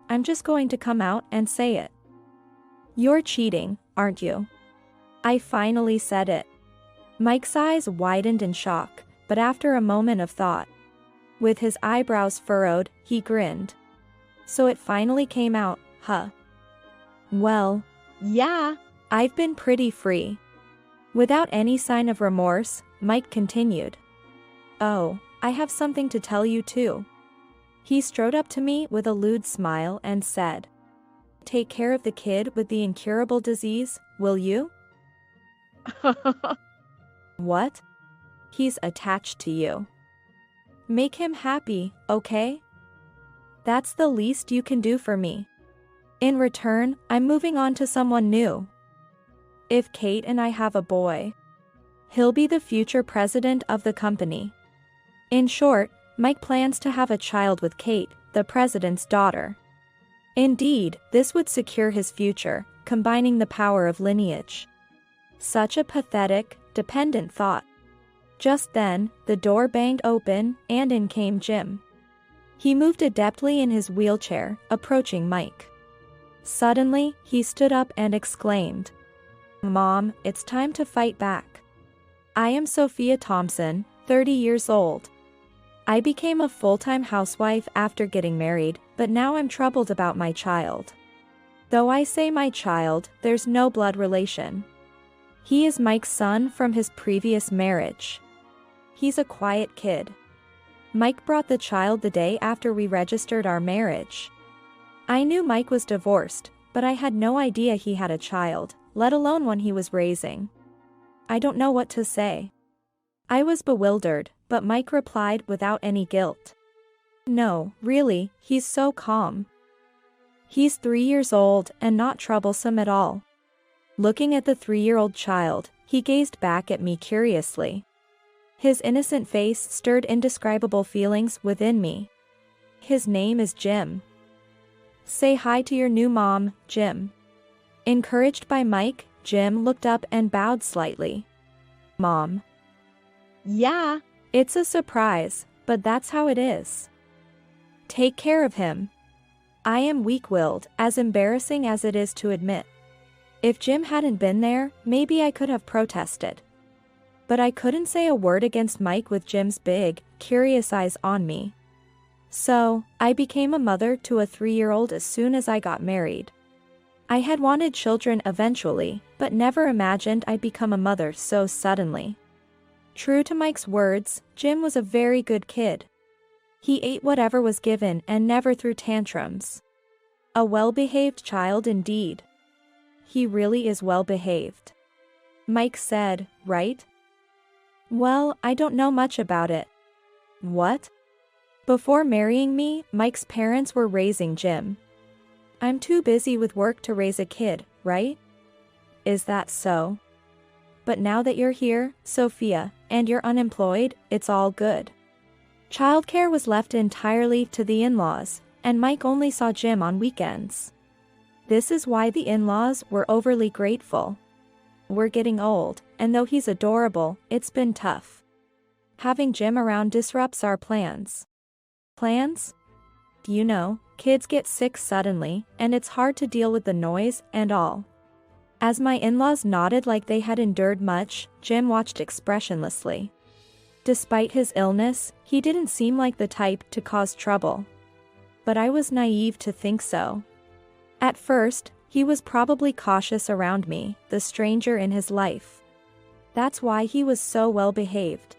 I'm just going to come out and say it. You're cheating, aren't you? I finally said it. Mike's eyes widened in shock, but after a moment of thought, with his eyebrows furrowed, he grinned. So it finally came out, huh? Well, yeah, I've been pretty free. Without any sign of remorse, Mike continued. Oh, I have something to tell you too. He strode up to me with a lewd smile and said, take care of the kid with the incurable disease, will you? What? He's attached to you. Make him happy, okay? That's the least you can do for me. In return, I'm moving on to someone new. If Kate and I have a boy, he'll be the future president of the company. In short, Mike plans to have a child with Kate, the president's daughter. Indeed, this would secure his future, combining the power of lineage. Such a pathetic, dependent thought. Just then, the door banged open, and in came Jim. He moved adeptly in his wheelchair, approaching Mike. Suddenly, he stood up and exclaimed, Mom, it's time to fight back. I am Sophia Thompson, 30 years old. I became a full-time housewife after getting married, but now I'm troubled about my child. Though I say my child, there's no blood relation. He is Mike's son from his previous marriage. He's a quiet kid. Mike brought the child the day after we registered our marriage. I knew Mike was divorced, but I had no idea he had a child, let alone one he was raising. I don't know what to say. I was bewildered, but Mike replied without any guilt. No, really, he's so calm. He's 3 years old and not troublesome at all. Looking at the 3-year-old child, he gazed back at me curiously. His innocent face stirred indescribable feelings within me. His name is Jim. Say hi to your new mom, Jim. Encouraged by Mike, Jim looked up and bowed slightly. Mom. Yeah, it's a surprise, but that's how it is. Take care of him. I am weak-willed, as embarrassing as it is to admit. If Jim hadn't been there, maybe I could have protested. But I couldn't say a word against Mike with Jim's big, curious eyes on me. So, I became a mother to a 3-year-old as soon as I got married. I had wanted children eventually, but never imagined I'd become a mother so suddenly. True to Mike's words, Jim was a very good kid. He ate whatever was given and never threw tantrums. A well-behaved child indeed. He really is well-behaved. Mike said, right? Well, I don't know much about it. What? Before marrying me, Mike's parents were raising Jim. I'm too busy with work to raise a kid, right? Is that so? But now that you're here, Sophia, and you're unemployed, it's all good. Childcare was left entirely to the in-laws, and Mike only saw Jim on weekends. This is why the in-laws were overly grateful. We're getting old, and though he's adorable, it's been tough. Having Jim around disrupts our plans. Plans? You know, kids get sick suddenly, and it's hard to deal with the noise and all. As my in-laws nodded like they had endured much, Jim watched expressionlessly. Despite his illness, he didn't seem like the type to cause trouble. But I was naive to think so. At first, he was probably cautious around me, the stranger in his life. That's why he was so well behaved.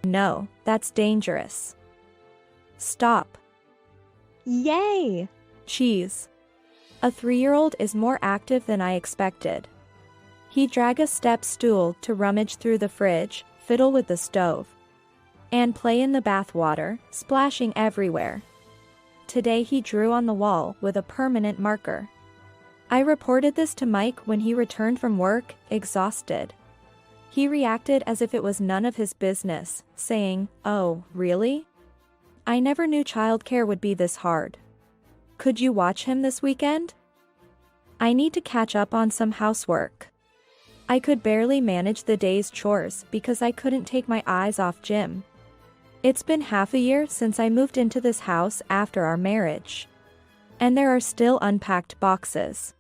No, that's dangerous. Stop. Yay! Cheese. A 3-year-old is more active than I expected. He'd drag a step stool to rummage through the fridge, fiddle with the stove, and play in the bathwater, splashing everywhere. Today he drew on the wall with a permanent marker. I reported this to Mike when he returned from work, exhausted. He reacted as if it was none of his business, saying, "Oh, really? I never knew childcare would be this hard. Could you watch him this weekend? I need to catch up on some housework." I could barely manage the day's chores because I couldn't take my eyes off Jim. It's been half a year since I moved into this house after our marriage. And there are still unpacked boxes.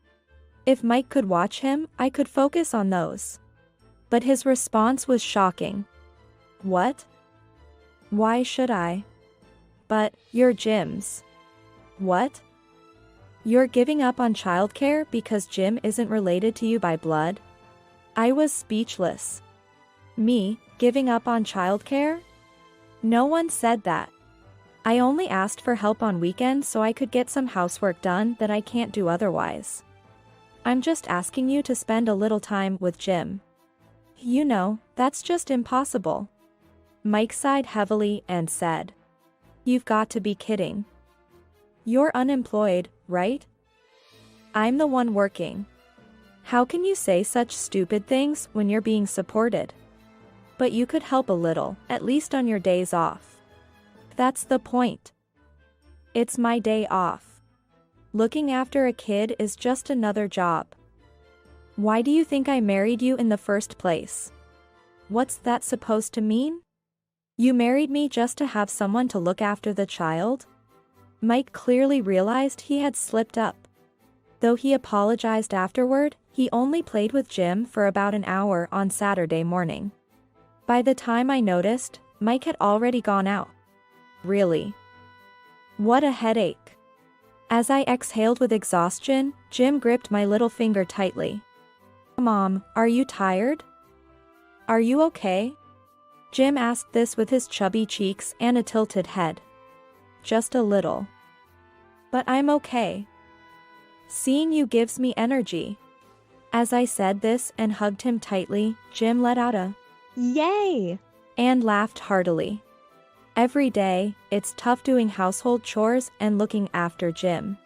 If Mike could watch him, I could focus on those. But his response was shocking. What? Why should I? But, you're Jim's. What? You're giving up on childcare because Jim isn't related to you by blood? I was speechless. Me, giving up on childcare? No one said that. I only asked for help on weekends so I could get some housework done that I can't do otherwise. I'm just asking you to spend a little time with Jim. You know, that's just impossible. Mike sighed heavily and said, You've got to be kidding. You're unemployed, right? I'm the one working. How can you say such stupid things when you're being supported? But you could help a little, at least on your days off. That's the point. It's my day off. Looking after a kid is just another job. Why do you think I married you in the first place? What's that supposed to mean? You married me just to have someone to look after the child? Mike clearly realized he had slipped up. Though he apologized afterward, he only played with Jim for about an hour on Saturday morning. By the time I noticed, Mike had already gone out. Really? What a headache. As I exhaled with exhaustion, Jim gripped my little finger tightly. Mom, are you tired? Are you okay? Jim asked this with his chubby cheeks and a tilted head. Just a little. But I'm okay. Seeing you gives me energy. As I said this and hugged him tightly, Jim let out a "Yay!" and laughed heartily. Every day, it's tough doing household chores and looking after Jim.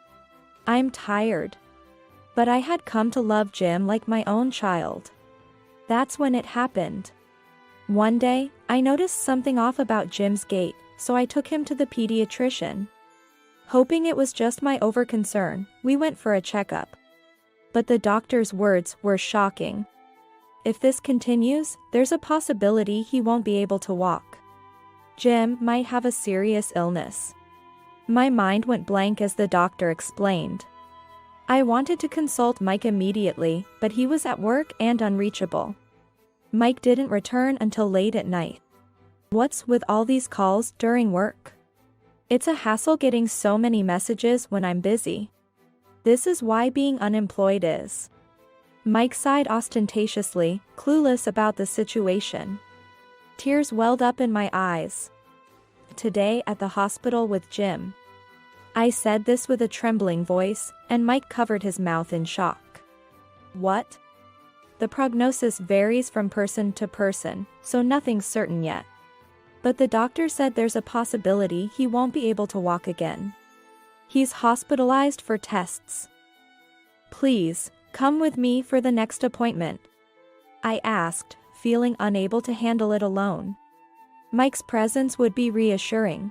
I'm tired. But I had come to love Jim like my own child. That's when it happened. One day, I noticed something off about Jim's gait, so I took him to the pediatrician. Hoping it was just my overconcern, we went for a checkup. But the doctor's words were shocking. If this continues, there's a possibility he won't be able to walk. Jim might have a serious illness. My mind went blank as the doctor explained. I wanted to consult Mike immediately, but he was at work and unreachable. Mike didn't return until late at night. What's with all these calls during work? It's a hassle getting so many messages when I'm busy. This is why being unemployed is. Mike sighed ostentatiously, clueless about the situation. Tears welled up in my eyes. Today at the hospital with Jim. I said this with a trembling voice, and Mike covered his mouth in shock. What? The prognosis varies from person to person, so nothing's certain yet. But the doctor said there's a possibility he won't be able to walk again. He's hospitalized for tests. Please, come with me for the next appointment. I asked, feeling unable to handle it alone. Mike's presence would be reassuring.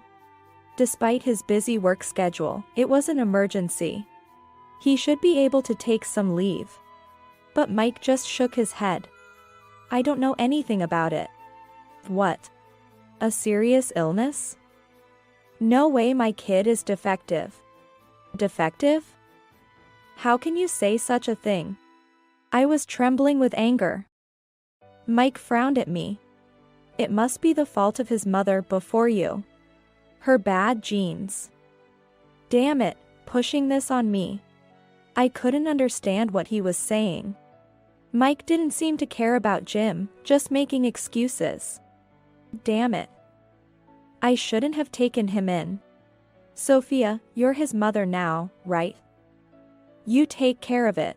Despite his busy work schedule, it was an emergency. He should be able to take some leave. But Mike just shook his head. I don't know anything about it. What? A serious illness? No way my kid is defective. Defective? How can you say such a thing? I was trembling with anger. Mike frowned at me. It must be the fault of his mother before you. Her bad genes. Damn it, pushing this on me. I couldn't understand what he was saying. Mike didn't seem to care about Jim, just making excuses. Damn it. I shouldn't have taken him in. Sophia, you're his mother now, right? You take care of it.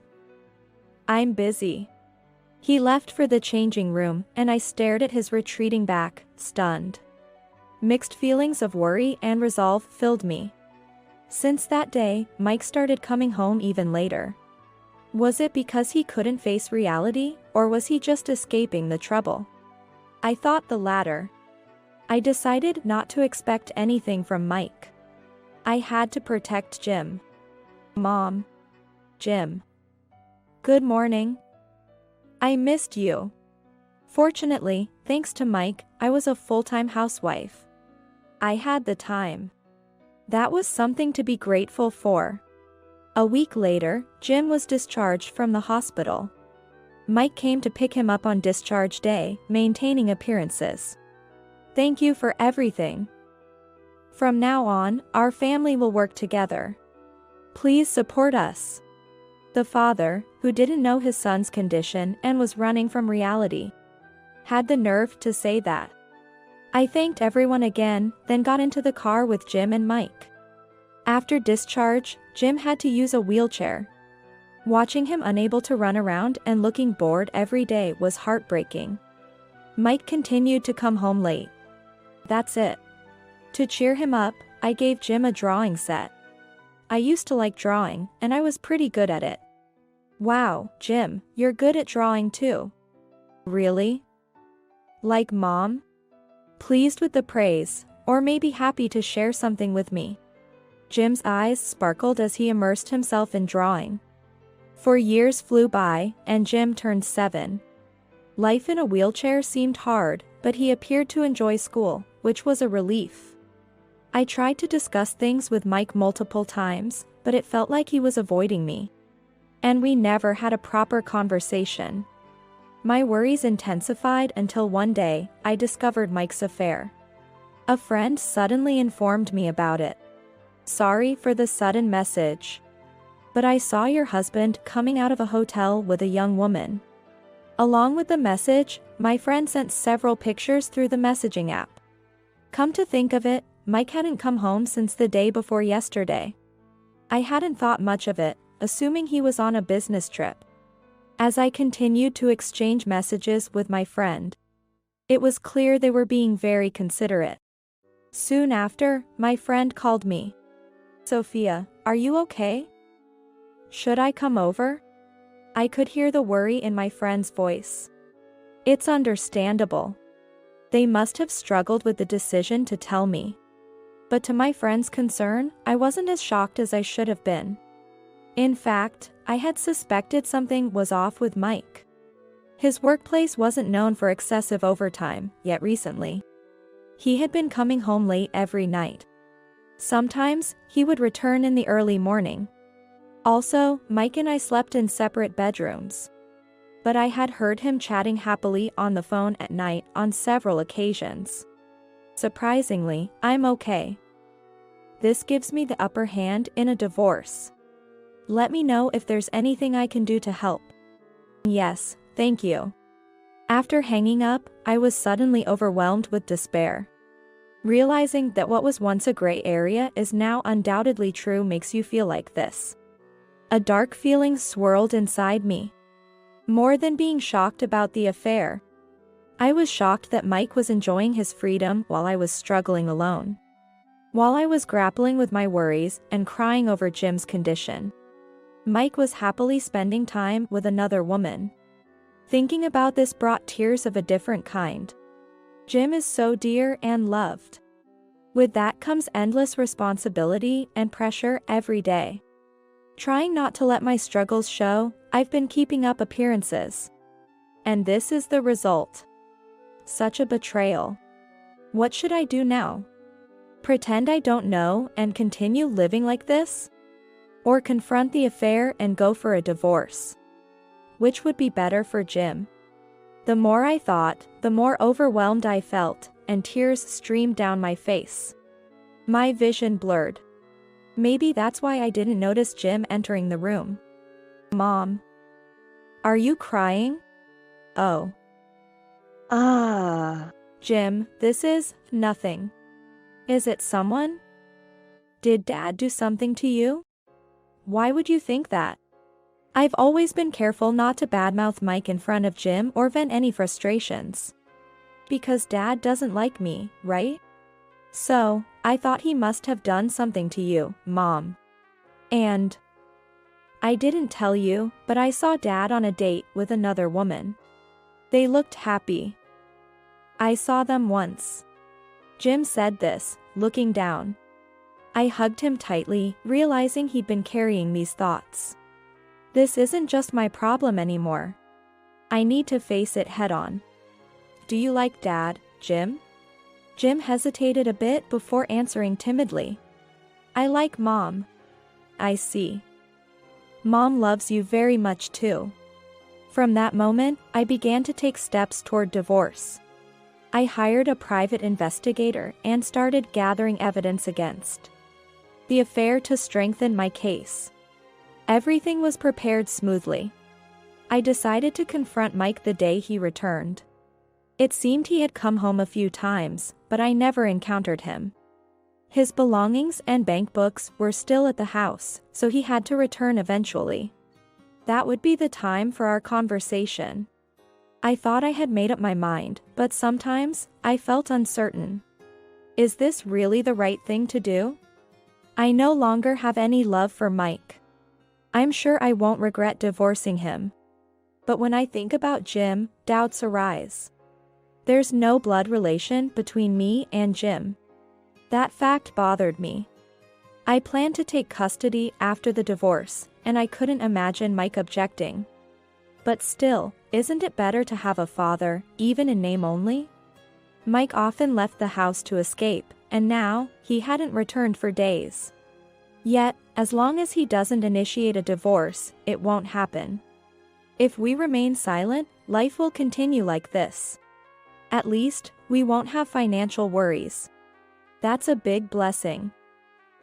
I'm busy. He left for the changing room, and I stared at his retreating back, stunned. Mixed feelings of worry and resolve filled me. Since that day, Mike started coming home even later. Was it because he couldn't face reality, or was he just escaping the trouble? I thought the latter. I decided not to expect anything from Mike. I had to protect Jim. Mom. Jim. Good morning. I missed you. Fortunately, thanks to Mike, I was a full-time housewife. I had the time. That was something to be grateful for. A week later, Jim was discharged from the hospital. Mike came to pick him up on discharge day, maintaining appearances. Thank you for everything. From now on, our family will work together. Please support us. The father, who didn't know his son's condition and was running from reality, had the nerve to say that. I thanked everyone again, then got into the car with Jim and Mike. After discharge, Jim had to use a wheelchair. Watching him unable to run around and looking bored every day was heartbreaking. Mike continued to come home late. That's it. To cheer him up, I gave Jim a drawing set. I used to like drawing, and I was pretty good at it. Wow, Jim, you're good at drawing too. Really? Like Mom? Pleased with the praise, or maybe happy to share something with me. Jim's eyes sparkled as he immersed himself in drawing. 4 years flew by, and Jim turned 7. Life in a wheelchair seemed hard, but he appeared to enjoy school, which was a relief. I tried to discuss things with Mike multiple times, but it felt like he was avoiding me. And we never had a proper conversation. My worries intensified until one day, I discovered Mike's affair. A friend suddenly informed me about it. Sorry for the sudden message. But I saw your husband coming out of a hotel with a young woman. Along with the message, my friend sent several pictures through the messaging app. Come to think of it, Mike hadn't come home since the day before yesterday. I hadn't thought much of it, assuming he was on a business trip. As I continued to exchange messages with my friend, it was clear they were being very considerate. Soon after, my friend called me. Sophia, are you okay? Should I come over? I could hear the worry in my friend's voice. It's understandable. They must have struggled with the decision to tell me. But to my friend's concern, I wasn't as shocked as I should have been. In fact, I had suspected something was off with Mike. His workplace wasn't known for excessive overtime, yet recently, he had been coming home late every night. Sometimes, he would return in the early morning. Also, Mike and I slept in separate bedrooms. But I had heard him chatting happily on the phone at night on several occasions. Surprisingly, I'm okay. This gives me the upper hand in a divorce. Let me know if there's anything I can do to help. Yes, thank you. After hanging up, I was suddenly overwhelmed with despair. Realizing that what was once a gray area is now undoubtedly true makes you feel like this. A dark feeling swirled inside me. More than being shocked about the affair, I was shocked that Mike was enjoying his freedom while I was struggling alone. While I was grappling with my worries and crying over Jim's condition, Mike was happily spending time with another woman. Thinking about this brought tears of a different kind. Jim is so dear and loved. With that comes endless responsibility and pressure every day. Trying not to let my struggles show, I've been keeping up appearances. And this is the result. Such a betrayal. What should I do now? Pretend I don't know and continue living like this? Or confront the affair and go for a divorce? Which would be better for Jim? The more I thought, the more overwhelmed I felt, and tears streamed down my face. My vision blurred. Maybe that's why I didn't notice Jim entering the room. Mom. Are you crying? Oh. Jim, this is nothing. Is it someone? Did Dad do something to you? Why would you think that? I've always been careful not to badmouth Mike in front of Jim or vent any frustrations. Because Dad doesn't like me, right? So, I thought he must have done something to you, Mom. And I didn't tell you, but I saw Dad on a date with another woman. They looked happy. I saw them once. Jim said this, looking down. I hugged him tightly, realizing he'd been carrying these thoughts. This isn't just my problem anymore. I need to face it head-on. Do you like Dad, Jim? Jim hesitated a bit before answering timidly. I like Mom. I see. Mom loves you very much too. From that moment, I began to take steps toward divorce. I hired a private investigator and started gathering evidence against the affair to strengthen my case. Everything was prepared smoothly. I decided to confront Mike the day he returned. It seemed he had come home a few times, but I never encountered him. His belongings and bank books were still at the house, so he had to return eventually. That would be the time for our conversation. I thought I had made up my mind, but sometimes, I felt uncertain. Is this really the right thing to do? I no longer have any love for Mike. I'm sure I won't regret divorcing him. But when I think about Jim, doubts arise. There's no blood relation between me and Jim. That fact bothered me. I planned to take custody after the divorce, and I couldn't imagine Mike objecting. But still, isn't it better to have a father, even in name only? Mike often left the house to escape, and now, he hadn't returned for days. Yet, as long as he doesn't initiate a divorce, it won't happen. If we remain silent, life will continue like this. At least, we won't have financial worries. That's a big blessing.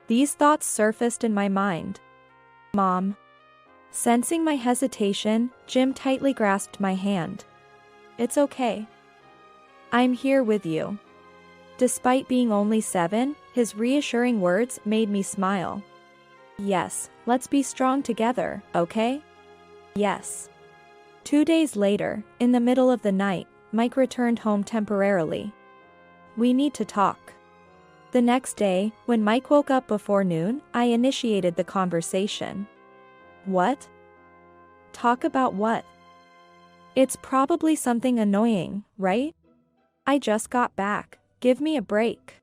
These thoughts surfaced in my mind. Mom. Sensing my hesitation, Jim tightly grasped my hand. It's okay. I'm here with you. Despite being only 7, his reassuring words made me smile. Yes, let's be strong together, okay? Yes. 2 days later, in the middle of the night, Mike returned home temporarily. We need to talk. The next day, when Mike woke up before noon, I initiated the conversation. What? Talk about what? It's probably something annoying, right? I just got back. Give me a break.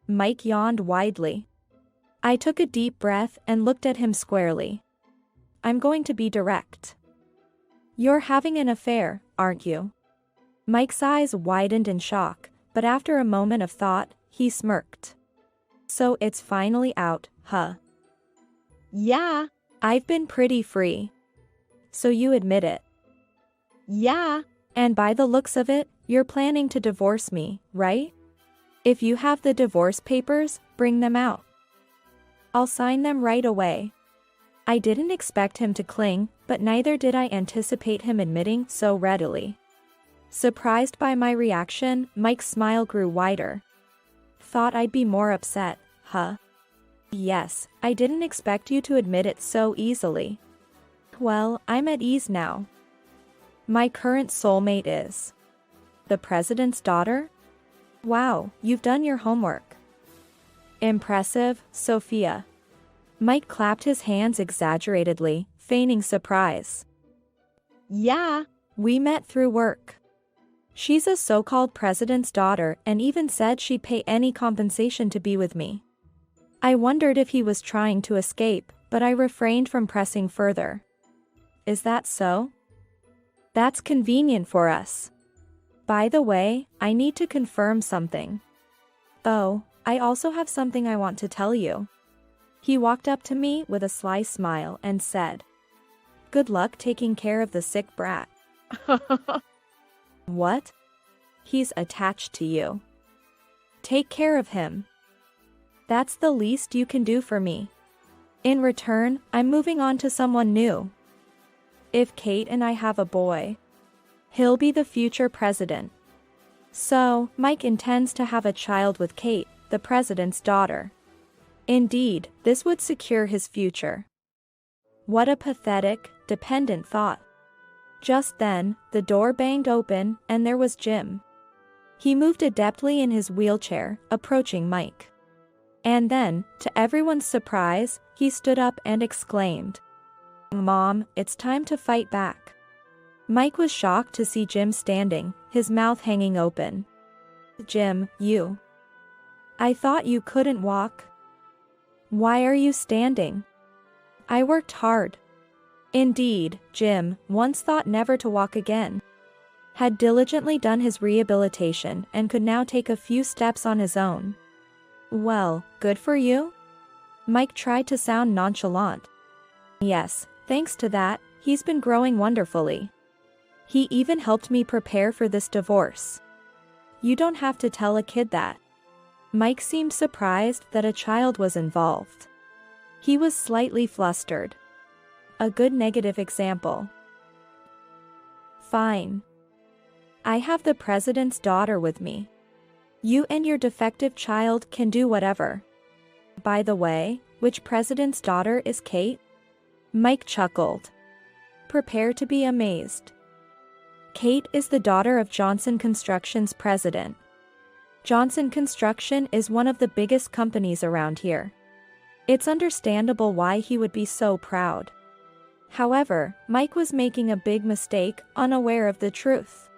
Mike yawned widely. I took a deep breath and looked at him squarely. I'm going to be direct. You're having an affair, aren't you? Mike's eyes widened in shock, but after a moment of thought, he smirked. So it's finally out, huh? Yeah. I've been pretty free. So you admit it? Yeah. And by the looks of it, you're planning to divorce me, right? If you have the divorce papers, bring them out. I'll sign them right away. I didn't expect him to cling, but neither did I anticipate him admitting so readily. Surprised by my reaction, Mike's smile grew wider. Thought I'd be more upset, huh? Yes, I didn't expect you to admit it so easily. Well, I'm at ease now. My current soulmate is the president's daughter? Wow, you've done your homework. Impressive, Sophia. Mike clapped his hands exaggeratedly, feigning surprise. Yeah. We met through work. She's a so-called president's daughter and even said she'd pay any compensation to be with me. I wondered if he was trying to escape, but I refrained from pressing further. Is that so? That's convenient for us. By the way, I need to confirm something. Oh, I also have something I want to tell you. He walked up to me with a sly smile and said, Good luck taking care of the sick brat. What? He's attached to you. Take care of him. That's the least you can do for me. In return, I'm moving on to someone new. If Kate and I have a boy, he'll be the future president. So, Mike intends to have a child with Kate, the president's daughter. Indeed, this would secure his future. What a pathetic, dependent thought. Just then, the door banged open, and there was Jim. He moved adeptly in his wheelchair, approaching Mike. And then, to everyone's surprise, he stood up and exclaimed, Mom, it's time to fight back. Mike was shocked to see Jim standing, his mouth hanging open. Jim, you. I thought you couldn't walk. Why are you standing? I worked hard. Indeed, Jim, once thought never to walk again, had diligently done his rehabilitation and could now take a few steps on his own. Well, good for you? Mike tried to sound nonchalant. Yes, Thanks to that, he's been growing wonderfully. He even helped me prepare for this divorce. You don't have to tell a kid that. Mike seemed surprised that a child was involved. He was slightly flustered. A good negative example. Fine. I have the president's daughter with me. You and your defective child can do whatever. By the way, which president's daughter is Kate? Mike chuckled. Prepare to be amazed. Kate is the daughter of Johnson Construction's president. Johnson Construction is one of the biggest companies around here. It's understandable why he would be so proud. However, Mike was making a big mistake, unaware of the truth.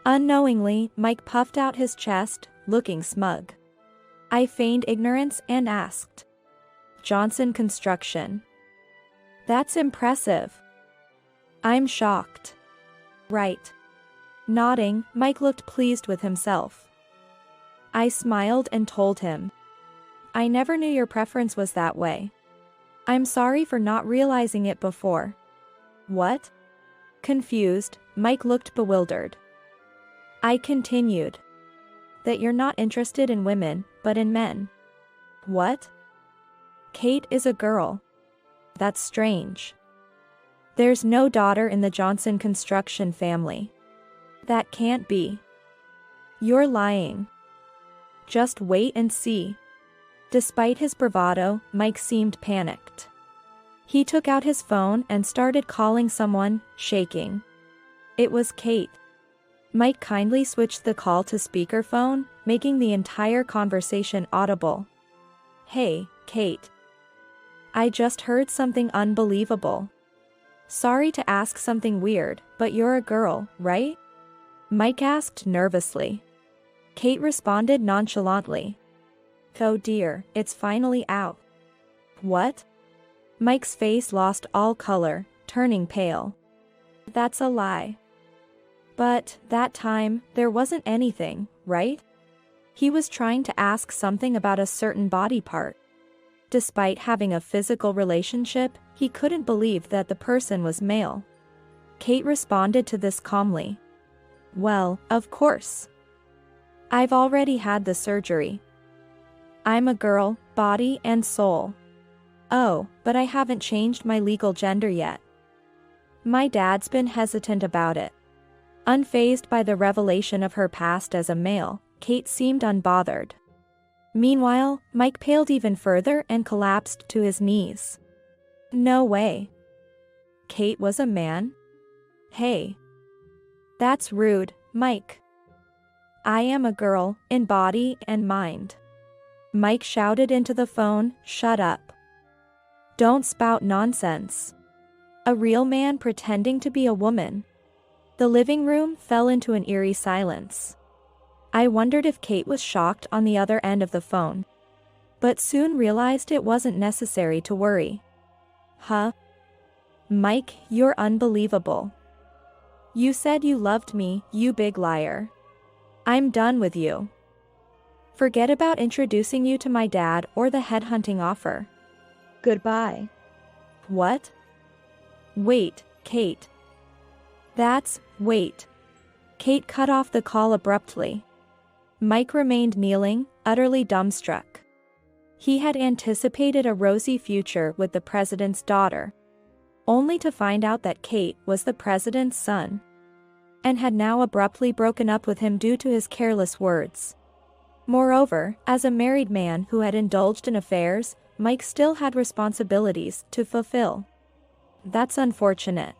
Unknowingly, Mike puffed out his chest, looking smug. I feigned ignorance and asked. Johnson Construction. That's impressive. I'm shocked. Right. Nodding, Mike looked pleased with himself. I smiled and told him. I never knew your preference was that way. I'm sorry for not realizing it before. What? Confused, Mike looked bewildered. I continued. That you're not interested in women, but in men. What? Kate is a girl. That's strange. There's no daughter in the Johnson Construction family. That can't be. You're lying. Just wait and see. Despite his bravado, Mike seemed panicked. He took out his phone and started calling someone, shaking. It was Kate. Mike kindly switched the call to speakerphone, making the entire conversation audible. Hey, Kate. I just heard something unbelievable. Sorry to ask something weird, but you're a girl, right? Mike asked nervously. Kate responded nonchalantly. Oh dear, it's finally out. What? Mike's face lost all color, turning pale. That's a lie. But, that time, there wasn't anything, right? He was trying to ask something about a certain body part. Despite having a physical relationship, he couldn't believe that the person was male. Kate responded to this calmly. Well, of course. I've already had the surgery. I'm a girl, body and soul. Oh, but I haven't changed my legal gender yet. My dad's been hesitant about it. Unfazed by the revelation of her past as a male, Kate seemed unbothered. Meanwhile, Mike paled even further and collapsed to his knees. No way. Kate was a man? Hey. That's rude, Mike. I am a girl, in body and mind. Mike shouted into the phone, shut up. Don't spout nonsense. A real man pretending to be a woman. The living room fell into an eerie silence. I wondered if Kate was shocked on the other end of the phone. But soon realized it wasn't necessary to worry. Huh? Mike, you're unbelievable. You said you loved me, you big liar. I'm done with you. Forget about introducing you to my dad or the headhunting offer. Goodbye. What? Wait, Kate. Wait. Kate cut off the call abruptly. Mike remained kneeling, utterly dumbstruck. He had anticipated a rosy future with the president's daughter, only to find out that Kate was the president's son, and had now abruptly broken up with him due to his careless words. Moreover, as a married man who had indulged in affairs, Mike still had responsibilities to fulfill. That's unfortunate.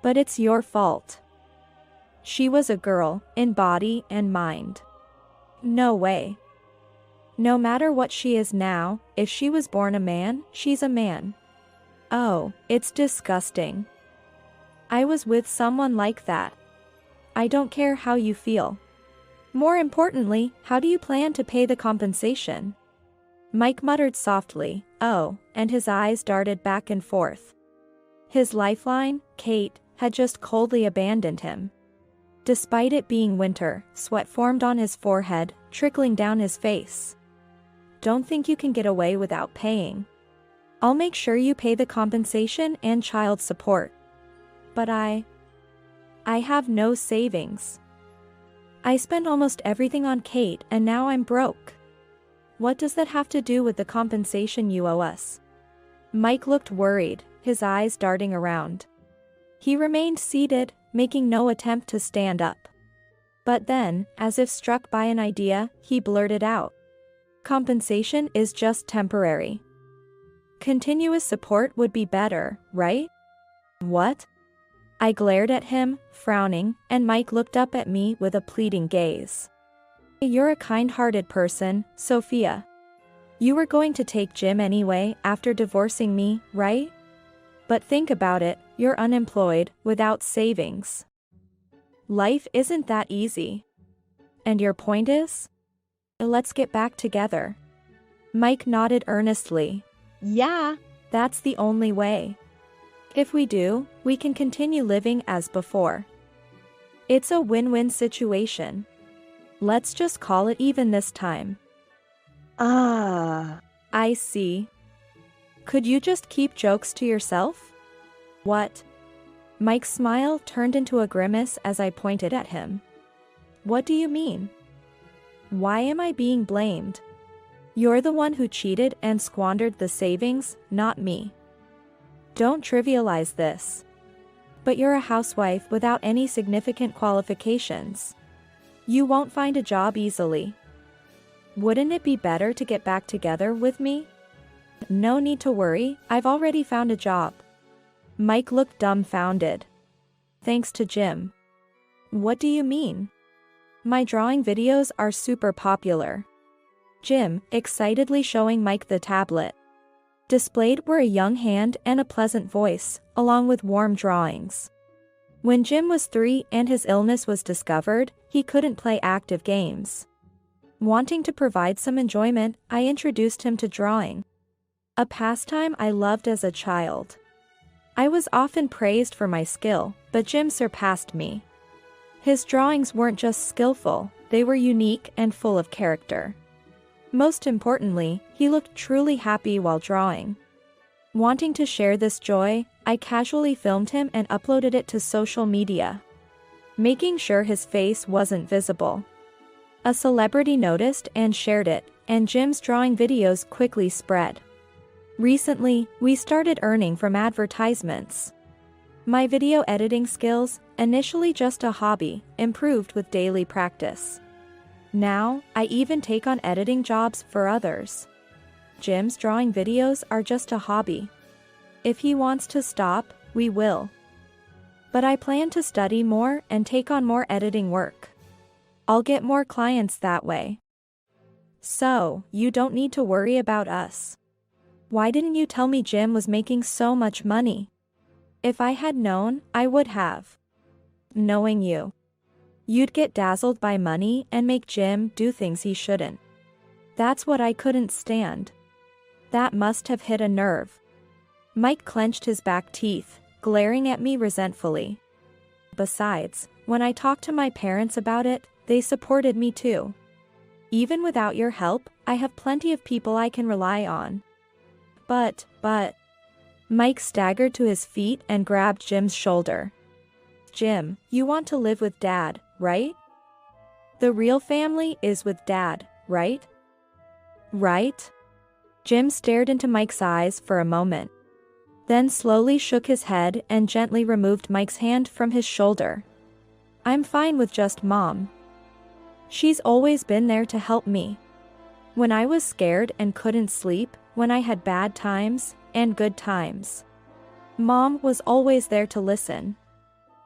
But it's your fault. She was a girl, in body and mind. No way. No matter what she is now, if she was born a man, she's a man. Oh, it's disgusting. I was with someone like that. I don't care how you feel. More importantly, how do you plan to pay the compensation? Mike muttered softly, oh, and his eyes darted back and forth. His lifeline, Kate, had just coldly abandoned him. Despite it being winter, sweat formed on his forehead, trickling down his face. Don't think you can get away without paying. I'll make sure you pay the compensation and child support. But I have no savings. I spent almost everything on Kate and now I'm broke. What does that have to do with the compensation you owe us? Mike looked worried, his eyes darting around. He remained seated, making no attempt to stand up. But then, as if struck by an idea, he blurted out. Compensation is just temporary. Continuous support would be better, right? What? I glared at him, frowning, and Mike looked up at me with a pleading gaze. You're a kind-hearted person, Sophia. You were going to take Jim anyway after divorcing me, right? But think about it, you're unemployed, without savings. Life isn't that easy. And your point is? Let's get back together. Mike nodded earnestly. Yeah. That's the only way. If we do, we can continue living as before. It's a win-win situation. Let's just call it even this time. Ah. I see. Could you just keep jokes to yourself? What? Mike's smile turned into a grimace as I pointed at him. What do you mean? Why am I being blamed? You're the one who cheated and squandered the savings, not me. Don't trivialize this. But you're a housewife without any significant qualifications. You won't find a job easily. Wouldn't it be better to get back together with me? No need to worry, I've already found a job. Mike looked dumbfounded. Thanks to Jim. What do you mean? My drawing videos are super popular. Jim, excitedly showing Mike the tablet. Displayed were a young hand and a pleasant voice, along with warm drawings. When Jim was 3 and his illness was discovered, he couldn't play active games. Wanting to provide some enjoyment, I introduced him to drawing. A pastime I loved as a child. I was often praised for my skill, but Jim surpassed me. His drawings weren't just skillful, they were unique and full of character. Most importantly, he looked truly happy while drawing. Wanting to share this joy, I casually filmed him and uploaded it to social media, making sure his face wasn't visible. A celebrity noticed and shared it, and Jim's drawing videos quickly spread. Recently, we started earning from advertisements. My video editing skills, initially just a hobby, improved with daily practice. Now, I even take on editing jobs for others. Jim's drawing videos are just a hobby. If he wants to stop, we will. But I plan to study more and take on more editing work. I'll get more clients that way. So, you don't need to worry about us. Why didn't you tell me Jim was making so much money? If I had known, I would have. Knowing you, you'd get dazzled by money and make Jim do things he shouldn't. That's what I couldn't stand. That must have hit a nerve. Mike clenched his back teeth, glaring at me resentfully. Besides, when I talked to my parents about it, they supported me too. Even without your help, I have plenty of people I can rely on. But, Mike staggered to his feet and grabbed Jim's shoulder. Jim, you want to live with Dad, right? The real family is with Dad, right? Right? Jim stared into Mike's eyes for a moment, then slowly shook his head and gently removed Mike's hand from his shoulder. I'm fine with just Mom. She's always been there to help me. When I was scared and couldn't sleep, when I had bad times and good times, Mom was always there to listen.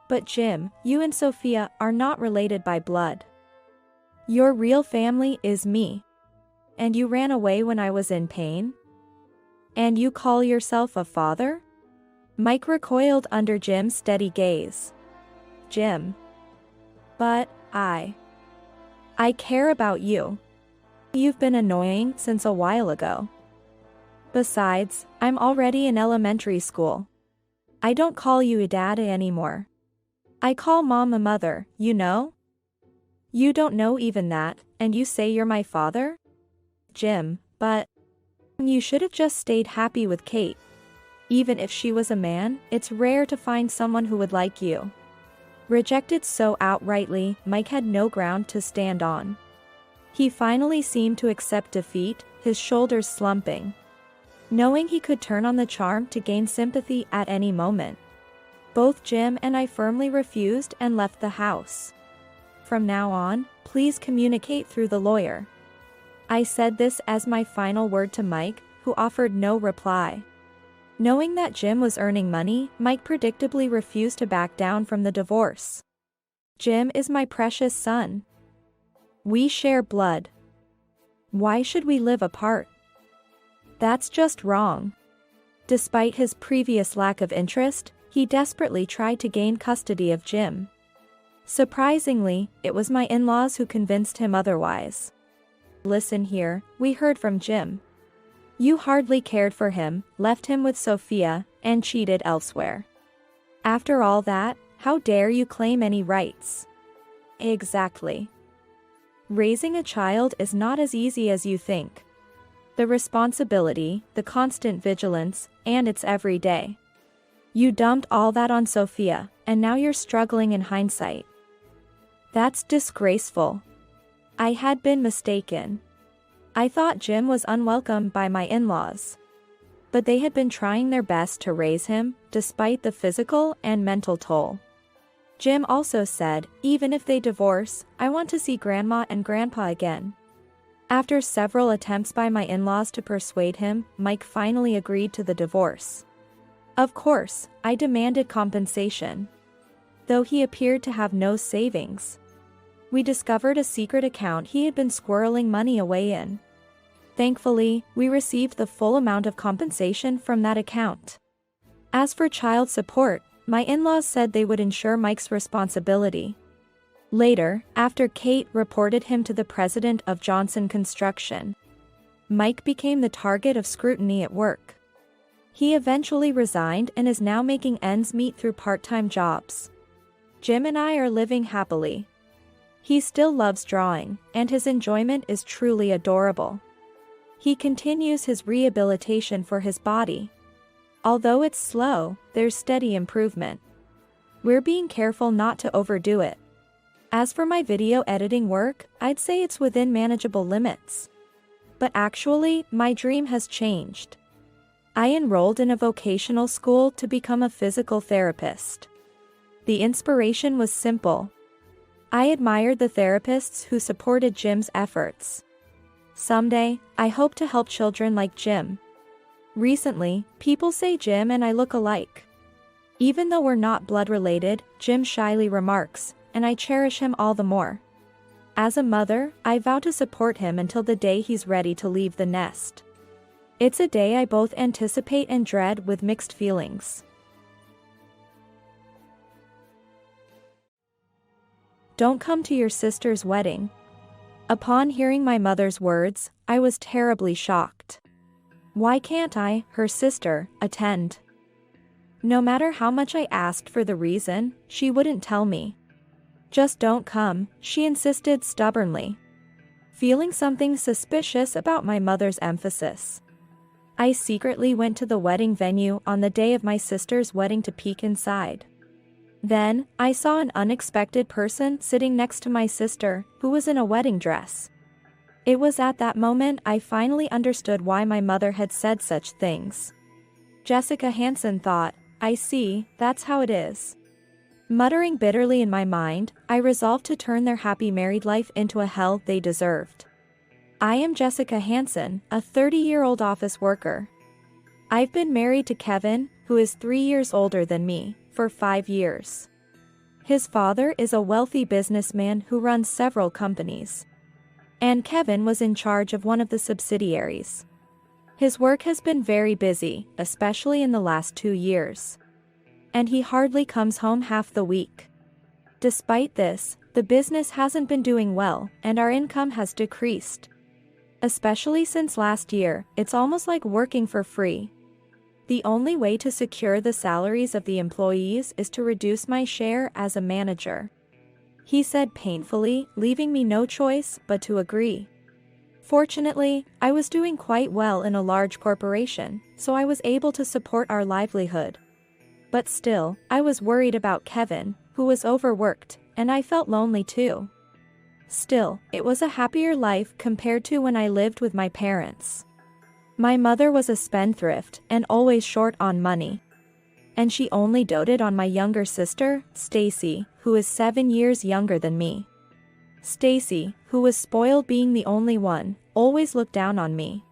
But Jim, you and Sophia are not related by blood. Your real family is me. And you ran away when I was in pain? And you call yourself a father? Mike recoiled under Jim's steady gaze. Jim. But, I care about you. You've been annoying since a while ago. Besides, I'm already in elementary school. I don't call you a dad anymore. I call Mom a mother, you know? You don't know even that, and you say you're my father? Jim, but You should have just stayed happy with Kate. Even if she was a man, it's rare to find someone who would like you. Rejected so outrightly, Mike had no ground to stand on. He finally seemed to accept defeat, his shoulders slumping, knowing he could turn on the charm to gain sympathy at any moment. Both Jim and I firmly refused and left the house. From now on, please communicate through the lawyer. I said this as my final word to Mike, who offered no reply. Knowing that Jim was earning money, Mike predictably refused to back down from the divorce. Jim is my precious son. We share blood. Why should we live apart? That's just wrong. Despite his previous lack of interest, he desperately tried to gain custody of Jim. Surprisingly, it was my in-laws who convinced him otherwise. Listen here, we heard from Jim. You hardly cared for him, left him with Sophia, and cheated elsewhere. After all that, how dare you claim any rights? Exactly. Raising a child is not as easy as you think. The responsibility, the constant vigilance, and it's every day. You dumped all that on Sophia, and now you're struggling in hindsight. That's disgraceful. I had been mistaken. I thought Jim was unwelcome by my in-laws. But they had been trying their best to raise him, despite the physical and mental toll. Jim also said, even if they divorce, I want to see Grandma and Grandpa again. After several attempts by my in-laws to persuade him, Mike finally agreed to the divorce. Of course, I demanded compensation. Though he appeared to have no savings. We discovered a secret account he had been squirreling money away in. Thankfully, we received the full amount of compensation from that account. As for child support, my in-laws said they would ensure Mike's responsibility. Later, after Kate reported him to the president of Johnson Construction, Mike became the target of scrutiny at work. He eventually resigned and is now making ends meet through part-time jobs. Jim and I are living happily. He still loves drawing, and his enjoyment is truly adorable. He continues his rehabilitation for his body. Although it's slow, there's steady improvement. We're being careful not to overdo it. As for my video editing work, I'd say it's within manageable limits. But actually, my dream has changed. I enrolled in a vocational school to become a physical therapist. The inspiration was simple. I admired the therapists who supported Jim's efforts. Someday, I hope to help children like Jim. Recently, people say Jim and I look alike. Even though we're not blood related, Jim shyly remarks, and I cherish him all the more. As a mother, I vow to support him until the day he's ready to leave the nest. It's a day I both anticipate and dread with mixed feelings. Don't come to your sister's wedding. Upon hearing my mother's words, I was terribly shocked. Why can't I, her sister, attend? No matter how much I asked for the reason, she wouldn't tell me. Just don't come, she insisted stubbornly. Feeling something suspicious about my mother's emphasis, I secretly went to the wedding venue on the day of my sister's wedding to peek inside. Then, I saw an unexpected person sitting next to my sister, who was in a wedding dress. It was at that moment I finally understood why my mother had said such things. Jessica Hansen thought, I see, that's how it is. Muttering bitterly in my mind, I resolved to turn their happy married life into a hell they deserved. I am Jessica Hansen, a 30-year-old office worker. I've been married to Kevin, who is 3 years older than me, for 5 years. His father is a wealthy businessman who runs several companies. And Kevin was in charge of one of the subsidiaries. His work has been very busy, especially in the last 2 years. And he hardly comes home half the week. Despite this, the business hasn't been doing well, and our income has decreased. Especially since last year, it's almost like working for free. The only way to secure the salaries of the employees is to reduce my share as a manager. He said painfully, leaving me no choice but to agree. Fortunately, I was doing quite well in a large corporation, so I was able to support our livelihood. But still, I was worried about Kevin, who was overworked, and I felt lonely too. Still, it was a happier life compared to when I lived with my parents. My mother was a spendthrift and always short on money. And she only doted on my younger sister, Stacy, who is 7 years younger than me. Stacy, who was spoiled being the only one, always looked down on me.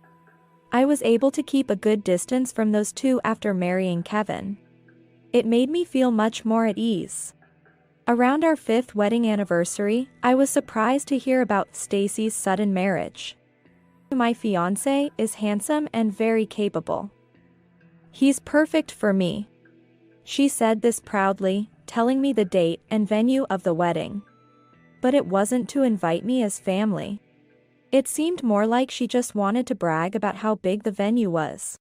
I was able to keep a good distance from those two after marrying Kevin. It made me feel much more at ease. Around our 5th wedding anniversary, I was surprised to hear about Stacy's sudden marriage. My fiancé is handsome and very capable. He's perfect for me. She said this proudly, telling me the date and venue of the wedding. But it wasn't to invite me as family. It seemed more like she just wanted to brag about how big the venue was.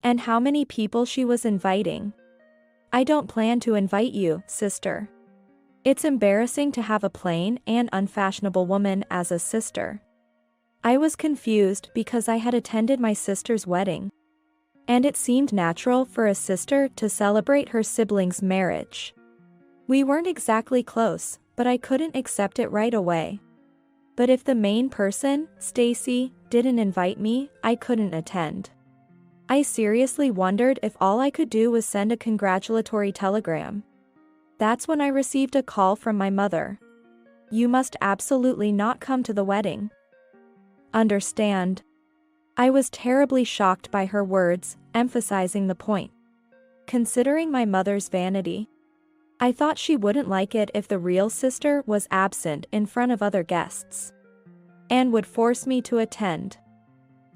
And how many people she was inviting. I don't plan to invite you, sister. It's embarrassing to have a plain and unfashionable woman as a sister. I was confused because I had attended my sister's wedding. And it seemed natural for a sister to celebrate her sibling's marriage. We weren't exactly close, but I couldn't accept it right away. But if the main person, Stacy, didn't invite me, I couldn't attend. I seriously wondered if all I could do was send a congratulatory telegram. That's when I received a call from my mother. You must absolutely not come to the wedding. Understand? I was terribly shocked by her words, emphasizing the point. Considering my mother's vanity, I thought she wouldn't like it if the real sister was absent in front of other guests. And would force me to attend.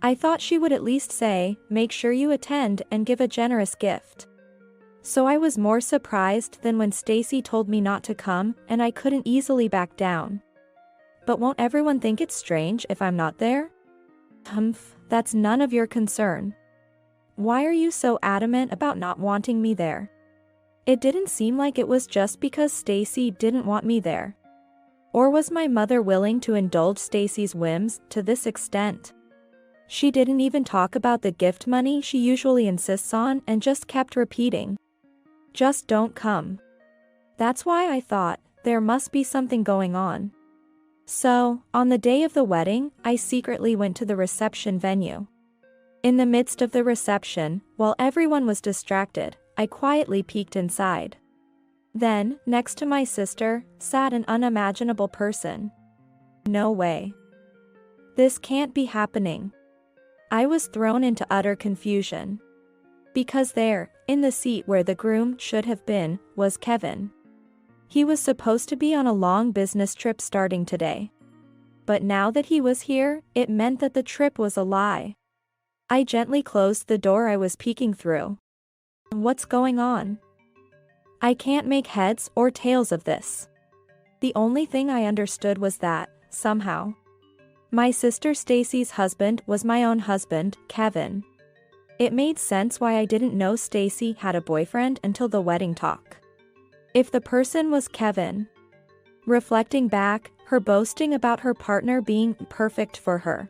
I thought she would at least say, make sure you attend and give a generous gift. So I was more surprised than when Stacy told me not to come, and I couldn't easily back down. But won't everyone think it's strange if I'm not there? That's none of your concern. Why are you so adamant about not wanting me there? It didn't seem like it was just because Stacy didn't want me there. Or was my mother willing to indulge Stacy's whims to this extent? She didn't even talk about the gift money she usually insists on and just kept repeating. Just don't come. That's why I thought, there must be something going on. So, on the day of the wedding, I secretly went to the reception venue. In the midst of the reception, while everyone was distracted, I quietly peeked inside. Then, next to my sister, sat an unimaginable person. No way. This can't be happening. I was thrown into utter confusion. Because there, in the seat where the groom should have been, was Kevin. He was supposed to be on a long business trip starting today. But now that he was here, it meant that the trip was a lie. I gently closed the door I was peeking through. What's going on? I can't make heads or tails of this. The only thing I understood was that, somehow, my sister Stacy's husband was my own husband, Kevin. It made sense why I didn't know Stacy had a boyfriend until the wedding talk. If the person was Kevin. Reflecting back, her boasting about her partner being perfect for her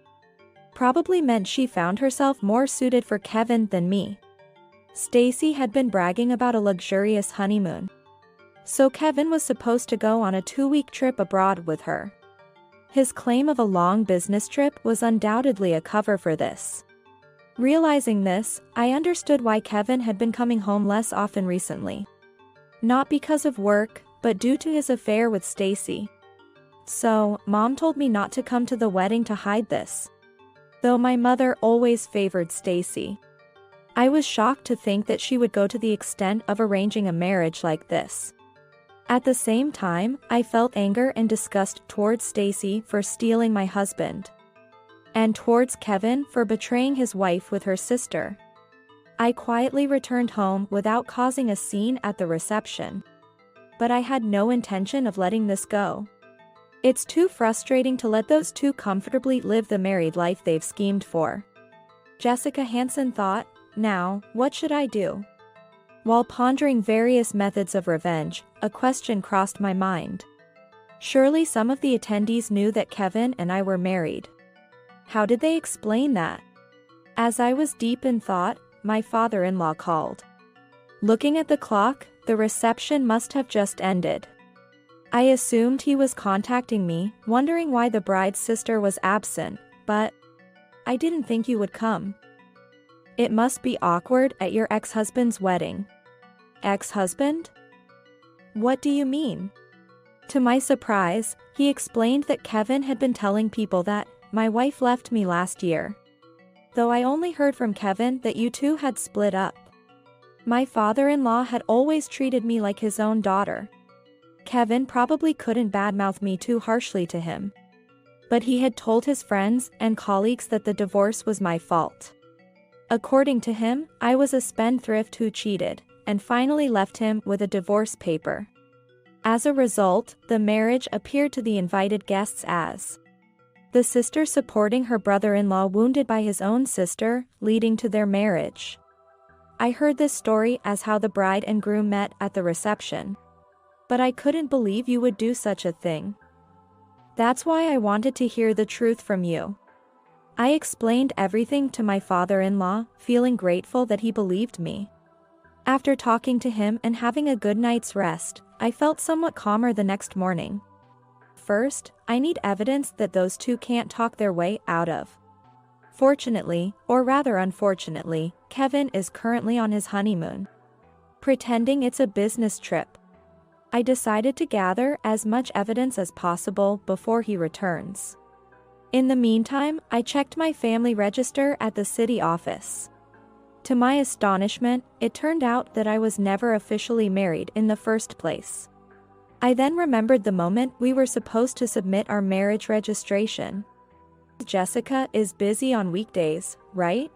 probably meant she found herself more suited for Kevin than me. Stacy had been bragging about a luxurious honeymoon. So Kevin was supposed to go on a 2-week trip abroad with her. His claim of a long business trip was undoubtedly a cover for this. Realizing this, I understood why Kevin had been coming home less often recently. Not because of work, but due to his affair with Stacy. So, Mom told me not to come to the wedding to hide this. Though my mother always favored Stacy. I was shocked to think that she would go to the extent of arranging a marriage like this. At the same time, I felt anger and disgust towards Stacy for stealing my husband. And towards Kevin for betraying his wife with her sister. I quietly returned home without causing a scene at the reception. But I had no intention of letting this go. It's too frustrating to let those two comfortably live the married life they've schemed for. Jessica Hansen thought, now, what should I do? While pondering various methods of revenge, a question crossed my mind. Surely some of the attendees knew that Kevin and I were married. How did they explain that? As I was deep in thought, my father-in-law called. Looking at the clock, the reception must have just ended. I assumed he was contacting me, wondering why the bride's sister was absent, but I didn't think you would come. It must be awkward at your ex-husband's wedding. Ex-husband? What do you mean? To my surprise, he explained that Kevin had been telling people that my wife left me last year. Though I only heard from Kevin that you two had split up. My father-in-law had always treated me like his own daughter. Kevin probably couldn't badmouth me too harshly to him. But he had told his friends and colleagues that the divorce was my fault. According to him, I was a spendthrift who cheated, and finally left him with a divorce paper. As a result, the marriage appeared to the invited guests as the sister supporting her brother-in-law wounded by his own sister, leading to their marriage. I heard this story as how the bride and groom met at the reception. But I couldn't believe you would do such a thing. That's why I wanted to hear the truth from you. I explained everything to my father-in-law, feeling grateful that he believed me. After talking to him and having a good night's rest, I felt somewhat calmer the next morning. First, I need evidence that those two can't talk their way out of. Fortunately, or rather unfortunately, Kevin is currently on his honeymoon. Pretending it's a business trip. I decided to gather as much evidence as possible before he returns. In the meantime, I checked my family register at the city office. To my astonishment, it turned out that I was never officially married in the first place. I then remembered the moment we were supposed to submit our marriage registration. Jessica is busy on weekdays, right?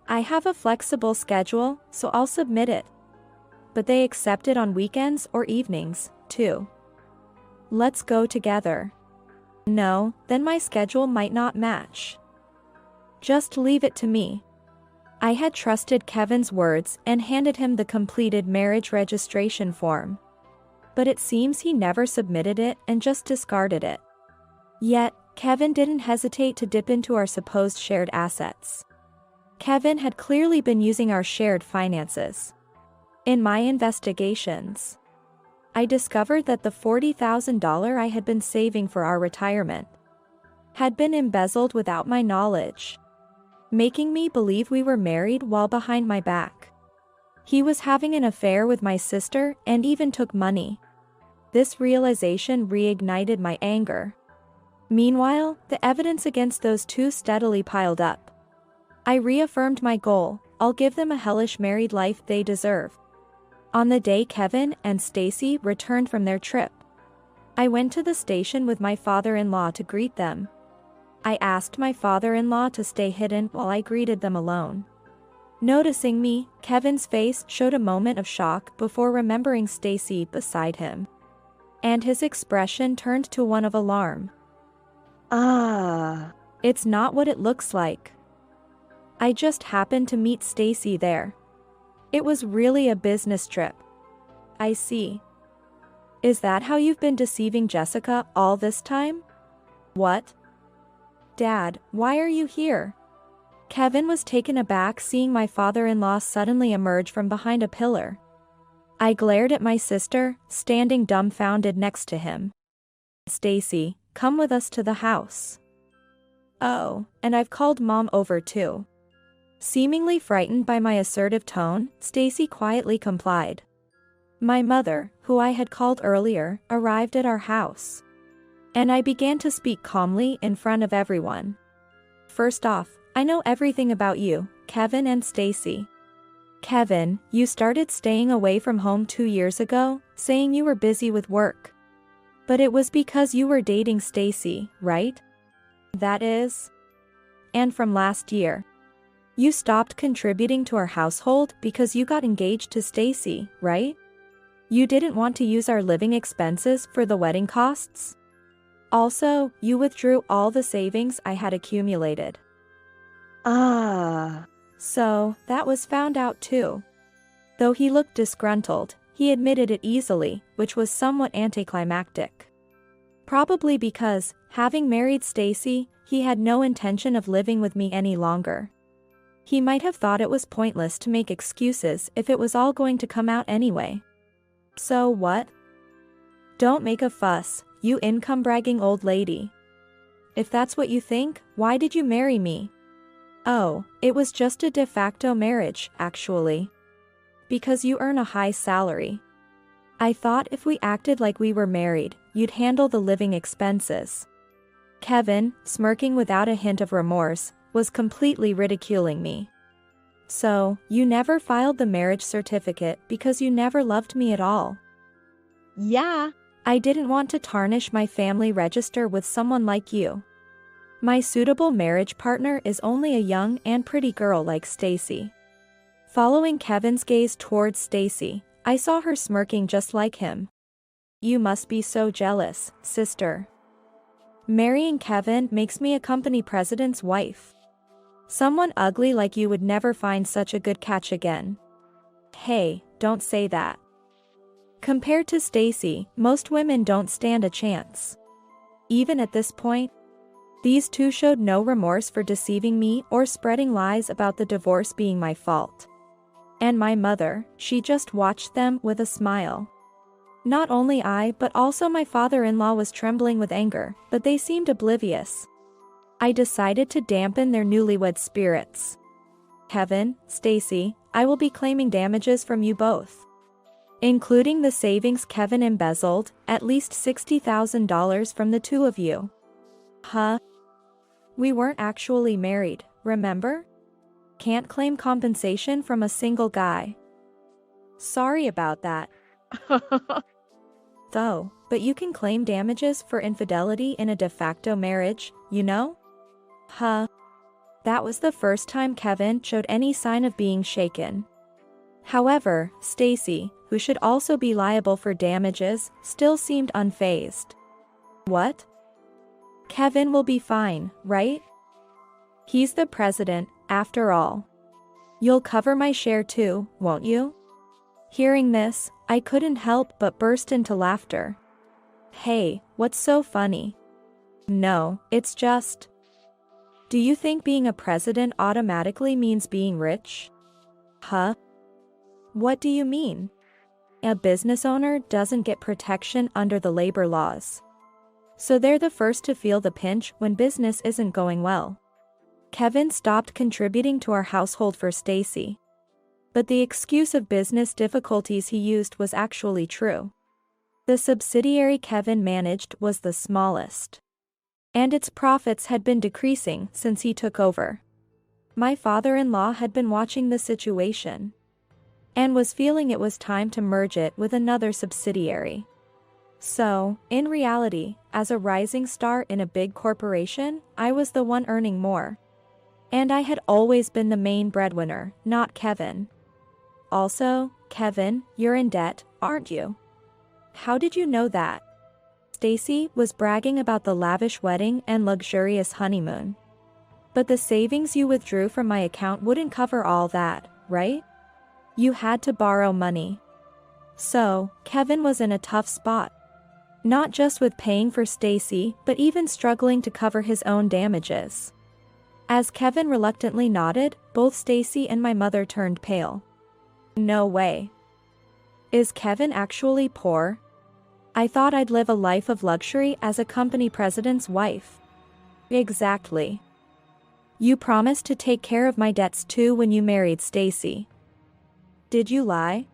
I have a flexible schedule, so I'll submit it. But they accept it on weekends or evenings, too. Let's go together. No, then my schedule might not match. Just leave it to me. I had trusted Kevin's words and handed him the completed marriage registration form. But it seems he never submitted it and just discarded it. Yet, Kevin didn't hesitate to dip into our supposed shared assets. Kevin had clearly been using our shared finances. In my investigations, I discovered that the $40,000 I had been saving for our retirement had been embezzled without my knowledge, making me believe we were married while behind my back. He was having an affair with my sister and even took money. This realization reignited my anger. Meanwhile, the evidence against those two steadily piled up. I reaffirmed my goal: I'll give them a hellish married life they deserve. On the day Kevin and Stacy returned from their trip, I went to the station with my father-in-law to greet them. I asked my father-in-law to stay hidden while I greeted them alone. Noticing me, Kevin's face showed a moment of shock before remembering Stacy beside him. And his expression turned to one of alarm. It's not what it looks like. I just happened to meet Stacy there. It was really a business trip. I see. Is that how you've been deceiving Jessica all this time? What? Dad, why are you here? Kevin was taken aback seeing my father-in-law suddenly emerge from behind a pillar. I glared at my sister, standing dumbfounded next to him. Stacy, come with us to the house. Oh, and I've called Mom over too. Seemingly frightened by my assertive tone, Stacy quietly complied. My mother, who I had called earlier, arrived at our house. And I began to speak calmly in front of everyone. First off, I know everything about you, Kevin and Stacy. Kevin, you started staying away from home 2 years ago, saying you were busy with work. But it was because you were dating Stacy, right? That is. And from last year. You stopped contributing to our household because you got engaged to Stacy, right? You didn't want to use our living expenses for the wedding costs? Also, you withdrew all the savings I had accumulated. So, that was found out too. Though he looked disgruntled, he admitted it easily, which was somewhat anticlimactic. Probably because, Having married Stacy, he had no intention of living with me any longer. He might have thought it was pointless to make excuses if it was all going to come out anyway. So what? Don't make a fuss, you income-bragging old lady. If that's what you think, why did you marry me? Oh, it was just a de facto marriage, actually. Because you earn a high salary. I thought if we acted like we were married, you'd handle the living expenses. Kevin, smirking without a hint of remorse, was completely ridiculing me. So, you never filed the marriage certificate because you never loved me at all. Yeah. I didn't want to tarnish my family register with someone like you. My suitable marriage partner is only a young and pretty girl like Stacy. Following Kevin's gaze towards Stacy, I saw her smirking just like him. You must be so jealous, sister. Marrying Kevin makes me a company president's wife. Someone ugly like you would never find such a good catch again. Hey, don't say that. Compared to Stacy, most women don't stand a chance. Even at this point, these two showed no remorse for deceiving me or spreading lies about the divorce being my fault. And my mother, she just watched them with a smile. Not only I but also my father-in-law was trembling with anger, but they seemed oblivious. I decided to dampen their newlywed spirits. Kevin, Stacy, I will be claiming damages from you both. Including the savings Kevin embezzled, at least $60,000 from the two of you. Huh? We weren't actually married, remember? Can't claim compensation from a single guy. Sorry about that. Though, but you can claim damages for infidelity in a de facto marriage, you know? Huh. That was the first time Kevin showed any sign of being shaken. However, Stacy, who should also be liable for damages, still seemed unfazed. What? Kevin will be fine, right? He's the president, after all. You'll cover my share too, won't you? Hearing this, I couldn't help but burst into laughter. Hey, what's so funny? No, it's just... Do you think being a president automatically means being rich? Huh? What do you mean? A business owner doesn't get protection under the labor laws. So they're the first to feel the pinch when business isn't going well. Kevin stopped contributing to our household for Stacy. But the excuse of business difficulties he used was actually true. The subsidiary Kevin managed was the smallest. And its profits had been decreasing since he took over. My father-in-law had been watching the situation. And was feeling it was time to merge it with another subsidiary. So, in reality, as a rising star in a big corporation, I was the one earning more. And I had always been the main breadwinner, not Kevin. Also, Kevin, you're in debt, aren't you? How did you know that? Stacy was bragging about the lavish wedding and luxurious honeymoon. But the savings you withdrew from my account wouldn't cover all that, right? You had to borrow money. So, Kevin was in a tough spot. Not just with paying for Stacy, but even struggling to cover his own damages. As Kevin reluctantly nodded, both Stacy and my mother turned pale. No way. Is Kevin actually poor? I thought I'd live a life of luxury as a company president's wife. Exactly. You promised to take care of my debts too when you married Stacy. Did you lie?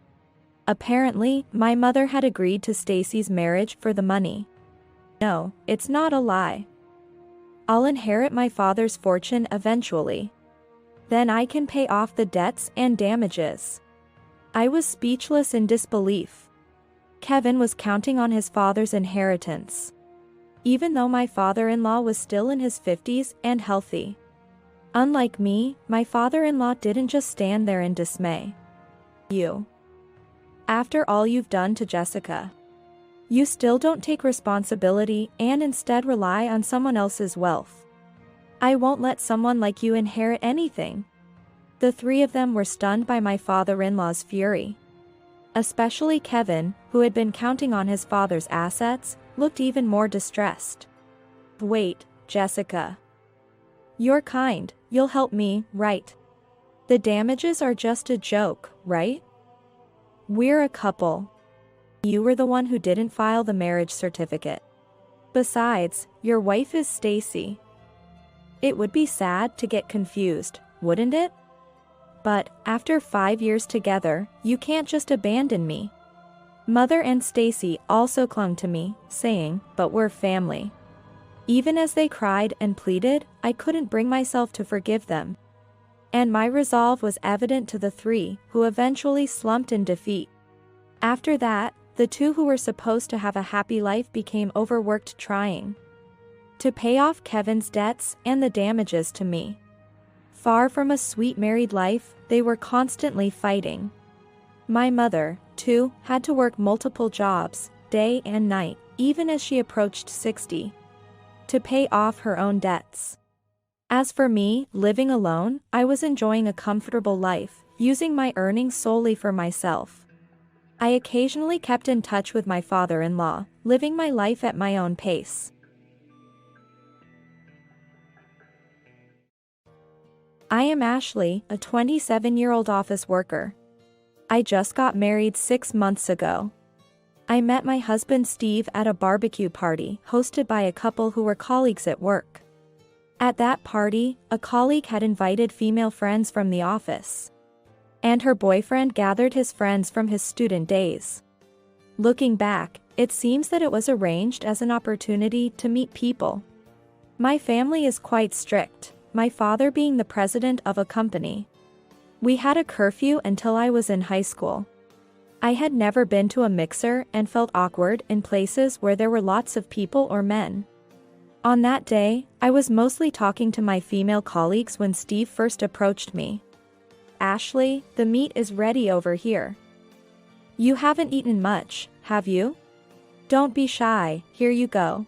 Apparently, my mother had agreed to Stacy's marriage for the money. No, it's not a lie. I'll inherit my father's fortune eventually. Then I can pay off the debts and damages. I was speechless in disbelief. Kevin was counting on his father's inheritance. Even though my father-in-law was still in his 50s and healthy. Unlike me, my father-in-law didn't just stand there in dismay. You. After all you've done to Jessica. You still don't take responsibility and instead rely on someone else's wealth. I won't let someone like you inherit anything. The three of them were stunned by my father-in-law's fury. Especially Kevin, who had been counting on his father's assets, looked even more distressed. Wait, Jessica. You're kind, you'll help me, right? The damages are just a joke, right? We're a couple. You were the one who didn't file the marriage certificate. Besides, your wife is Stacy. It would be sad to get confused, wouldn't it? But, after 5 years together, you can't just abandon me. Mother and Stacy also clung to me, saying, but we're family. Even as they cried and pleaded, I couldn't bring myself to forgive them. And my resolve was evident to the three, who eventually slumped in defeat. After that, the two who were supposed to have a happy life became overworked trying to pay off Kevin's debts and the damages to me. Far from a sweet married life, they were constantly fighting. My mother, too, had to work multiple jobs, day and night, even as she approached 60, to pay off her own debts. As for me, living alone, I was enjoying a comfortable life, using my earnings solely for myself. I occasionally kept in touch with my father-in-law, living my life at my own pace. I am Ashley, a 27-year-old office worker. I just got married 6 months ago. I met my husband Steve at a barbecue party hosted by a couple who were colleagues at work. At that party, a colleague had invited female friends from the office, and her boyfriend gathered his friends from his student days. Looking back, it seems that it was arranged as an opportunity to meet people. My family is quite strict, my father being the president of a company. We had a curfew until I was in high school. I had never been to a mixer and felt awkward in places where there were lots of people or men. On that day, I was mostly talking to my female colleagues when Steve first approached me. Ashley, the meat is ready over here. You haven't eaten much, have you? Don't be shy, here you go.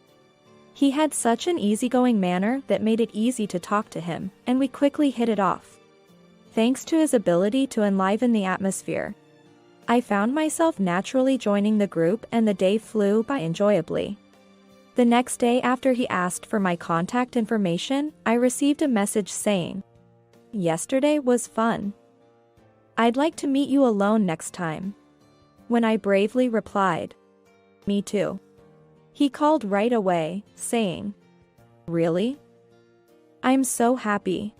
He had such an easygoing manner that made it easy to talk to him, and we quickly hit it off. Thanks to his ability to enliven the atmosphere, I found myself naturally joining the group and the day flew by enjoyably. The next day after he asked for my contact information, I received a message saying, "Yesterday was fun. I'd like to meet you alone next time." When I bravely replied, "Me too." He called right away, saying, "Really? I'm so happy.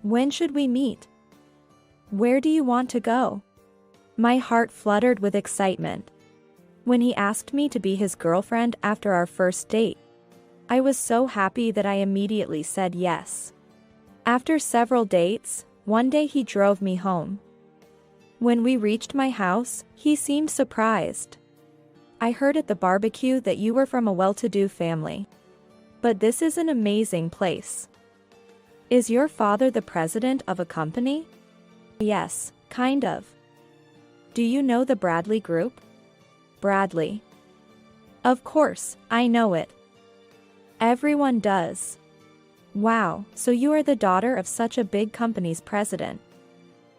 When should we meet? Where do you want to go?" My heart fluttered with excitement. When he asked me to be his girlfriend after our first date, I was so happy that I immediately said yes. After several dates, one day he drove me home. When we reached my house, he seemed surprised. "I heard at the barbecue that you were from a well-to-do family. But this is an amazing place. Is your father the president of a company?" "Yes, kind of." "Do you know the Bradley Group?" "Bradley. Of course, I know it. Everyone does." "Wow, so you are the daughter of such a big company's president."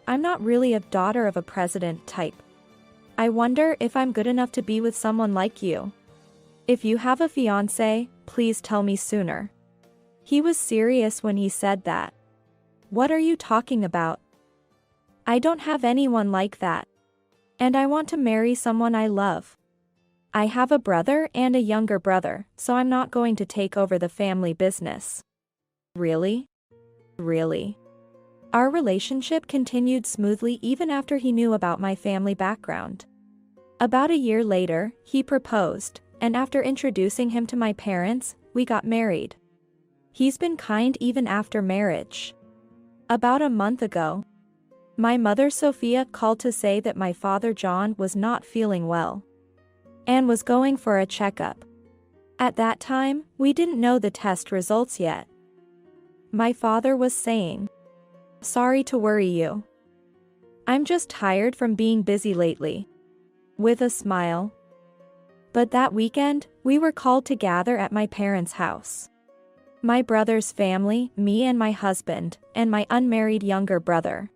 "I'm not really a daughter of a president type. I wonder if I'm good enough to be with someone like you. If you have a fiancé, please tell me sooner." He was serious when he said that. "What are you talking about? I don't have anyone like that. And I want to marry someone I love. I have a brother and a younger brother, so I'm not going to take over the family business." "Really? Really?" Our relationship continued smoothly even after he knew about my family background. About a year later, he proposed, and after introducing him to my parents, we got married. He's been kind even after marriage. About a month ago, my mother Sophia called to say that my father John was not feeling well and was going for a checkup. At that time, we didn't know the test results yet. My father was saying, "Sorry to worry you. I'm just tired from being busy lately," with a smile. But that weekend, we were called to gather at my parents' house. My brother's family, me and my husband, and my unmarried younger brother.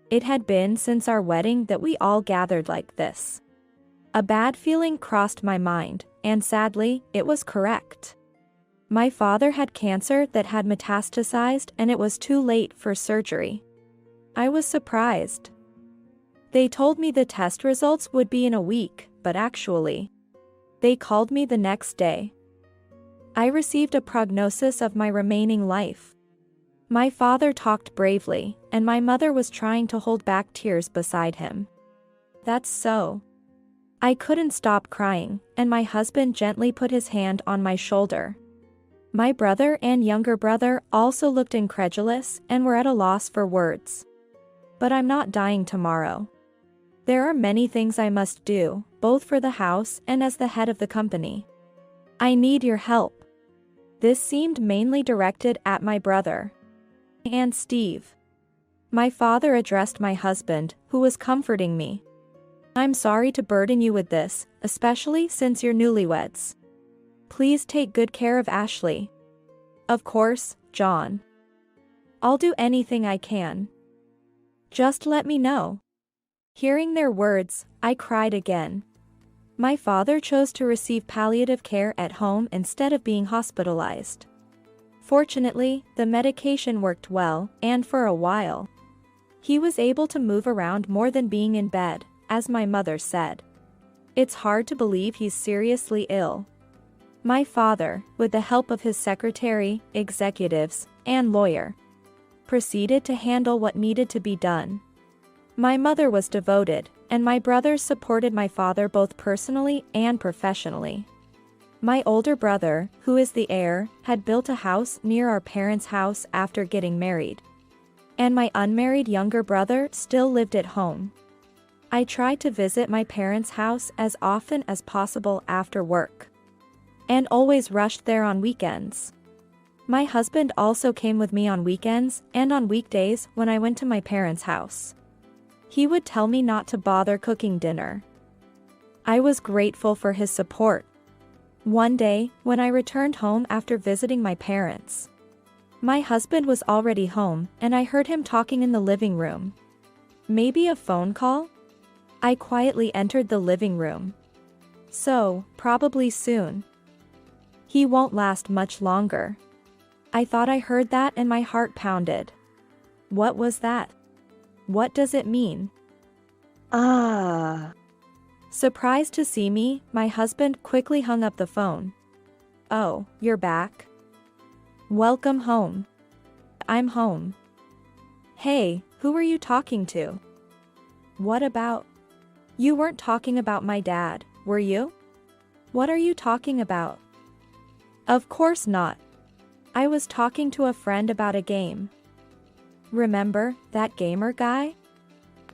It had been since our wedding that we all gathered like this. A bad feeling crossed my mind, and sadly, it was correct. My father had cancer that had metastasized and it was too late for surgery. I was surprised. They told me the test results would be in a week, but actually, they called me the next day. I received a prognosis of my remaining life. My father talked bravely, and my mother was trying to hold back tears beside him. That's so. I couldn't stop crying, and my husband gently put his hand on my shoulder. My brother and younger brother also looked incredulous and were at a loss for words. But I'm not dying tomorrow. There are many things I must do, both for the house and as the head of the company. I need your help. This seemed mainly directed at my brother and Steve. My father addressed my husband, who was comforting me. I'm sorry to burden you with this, especially since you're newlyweds. Please take good care of Ashley. Of course, John. I'll do anything I can. Just let me know. Hearing their words, I cried again. My father chose to receive palliative care at home instead of being hospitalized. Fortunately, the medication worked well, and for a while, he was able to move around more than being in bed, as my mother said. It's hard to believe he's seriously ill. My father, with the help of his secretary, executives, and lawyer, proceeded to handle what needed to be done. My mother was devoted, and my brothers supported my father both personally and professionally. My older brother, who is the heir, had built a house near our parents' house after getting married. And my unmarried younger brother still lived at home. I tried to visit my parents' house as often as possible after work, and always rushed there on weekends. My husband also came with me on weekends and on weekdays when I went to my parents' house. He would tell me not to bother cooking dinner. I was grateful for his support. One day, when I returned home after visiting my parents, my husband was already home, and I heard him talking in the living room. Maybe a phone call? I quietly entered the living room. So, probably soon. He won't last much longer. I thought I heard that and my heart pounded. What was that? What does it mean? Surprised to see me, my husband quickly hung up the phone. Oh, you're back? Welcome home. I'm home. Hey, who were you talking to? What about? You weren't talking about my dad, were you? What are you talking about? Of course not. I was talking to a friend about a game. Remember, that gamer guy?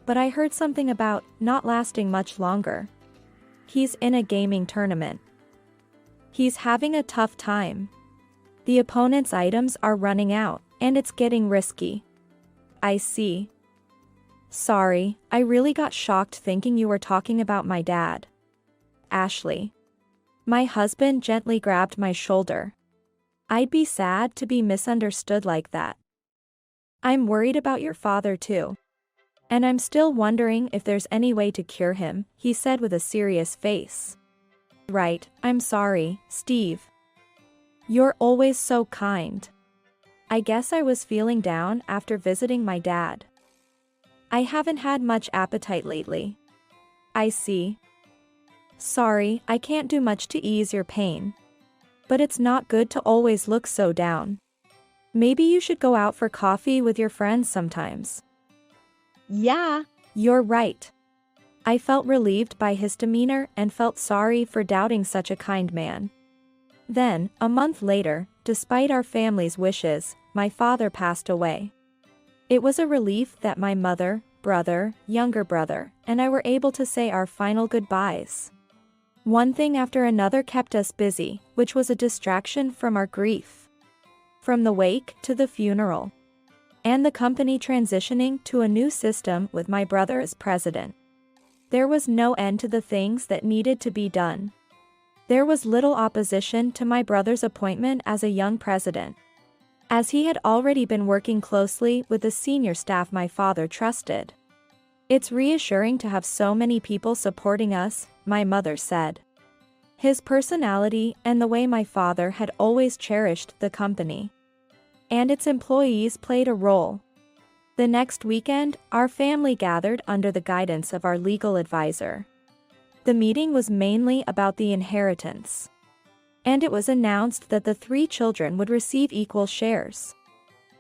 But I heard something about not lasting much longer. He's in a gaming tournament. He's having a tough time. The opponent's items are running out, and it's getting risky. I see. Sorry, I really got shocked thinking you were talking about my dad. Ashley. My husband gently grabbed my shoulder. I'd be sad to be misunderstood like that. I'm worried about your father too. And I'm still wondering if there's any way to cure him, he said with a serious face. Right, I'm sorry, Steve. You're always so kind. I guess I was feeling down after visiting my dad. I haven't had much appetite lately. I see. Sorry, I can't do much to ease your pain. But it's not good to always look so down. Maybe you should go out for coffee with your friends sometimes. Yeah. You're right. I felt relieved by his demeanor and felt sorry for doubting such a kind man. Then, a month later, despite our family's wishes, my father passed away. It was a relief that my mother, brother, younger brother, and I were able to say our final goodbyes. One thing after another kept us busy, which was a distraction from our grief. From the wake to the funeral. And the company transitioning to a new system with my brother as president. There was no end to the things that needed to be done. There was little opposition to my brother's appointment as a young president, as he had already been working closely with the senior staff my father trusted. It's reassuring to have so many people supporting us, my mother said. His personality and the way my father had always cherished the company and its employees played a role. The next weekend, our family gathered under the guidance of our legal advisor. The meeting was mainly about the inheritance, and it was announced that the 3 children would receive equal shares.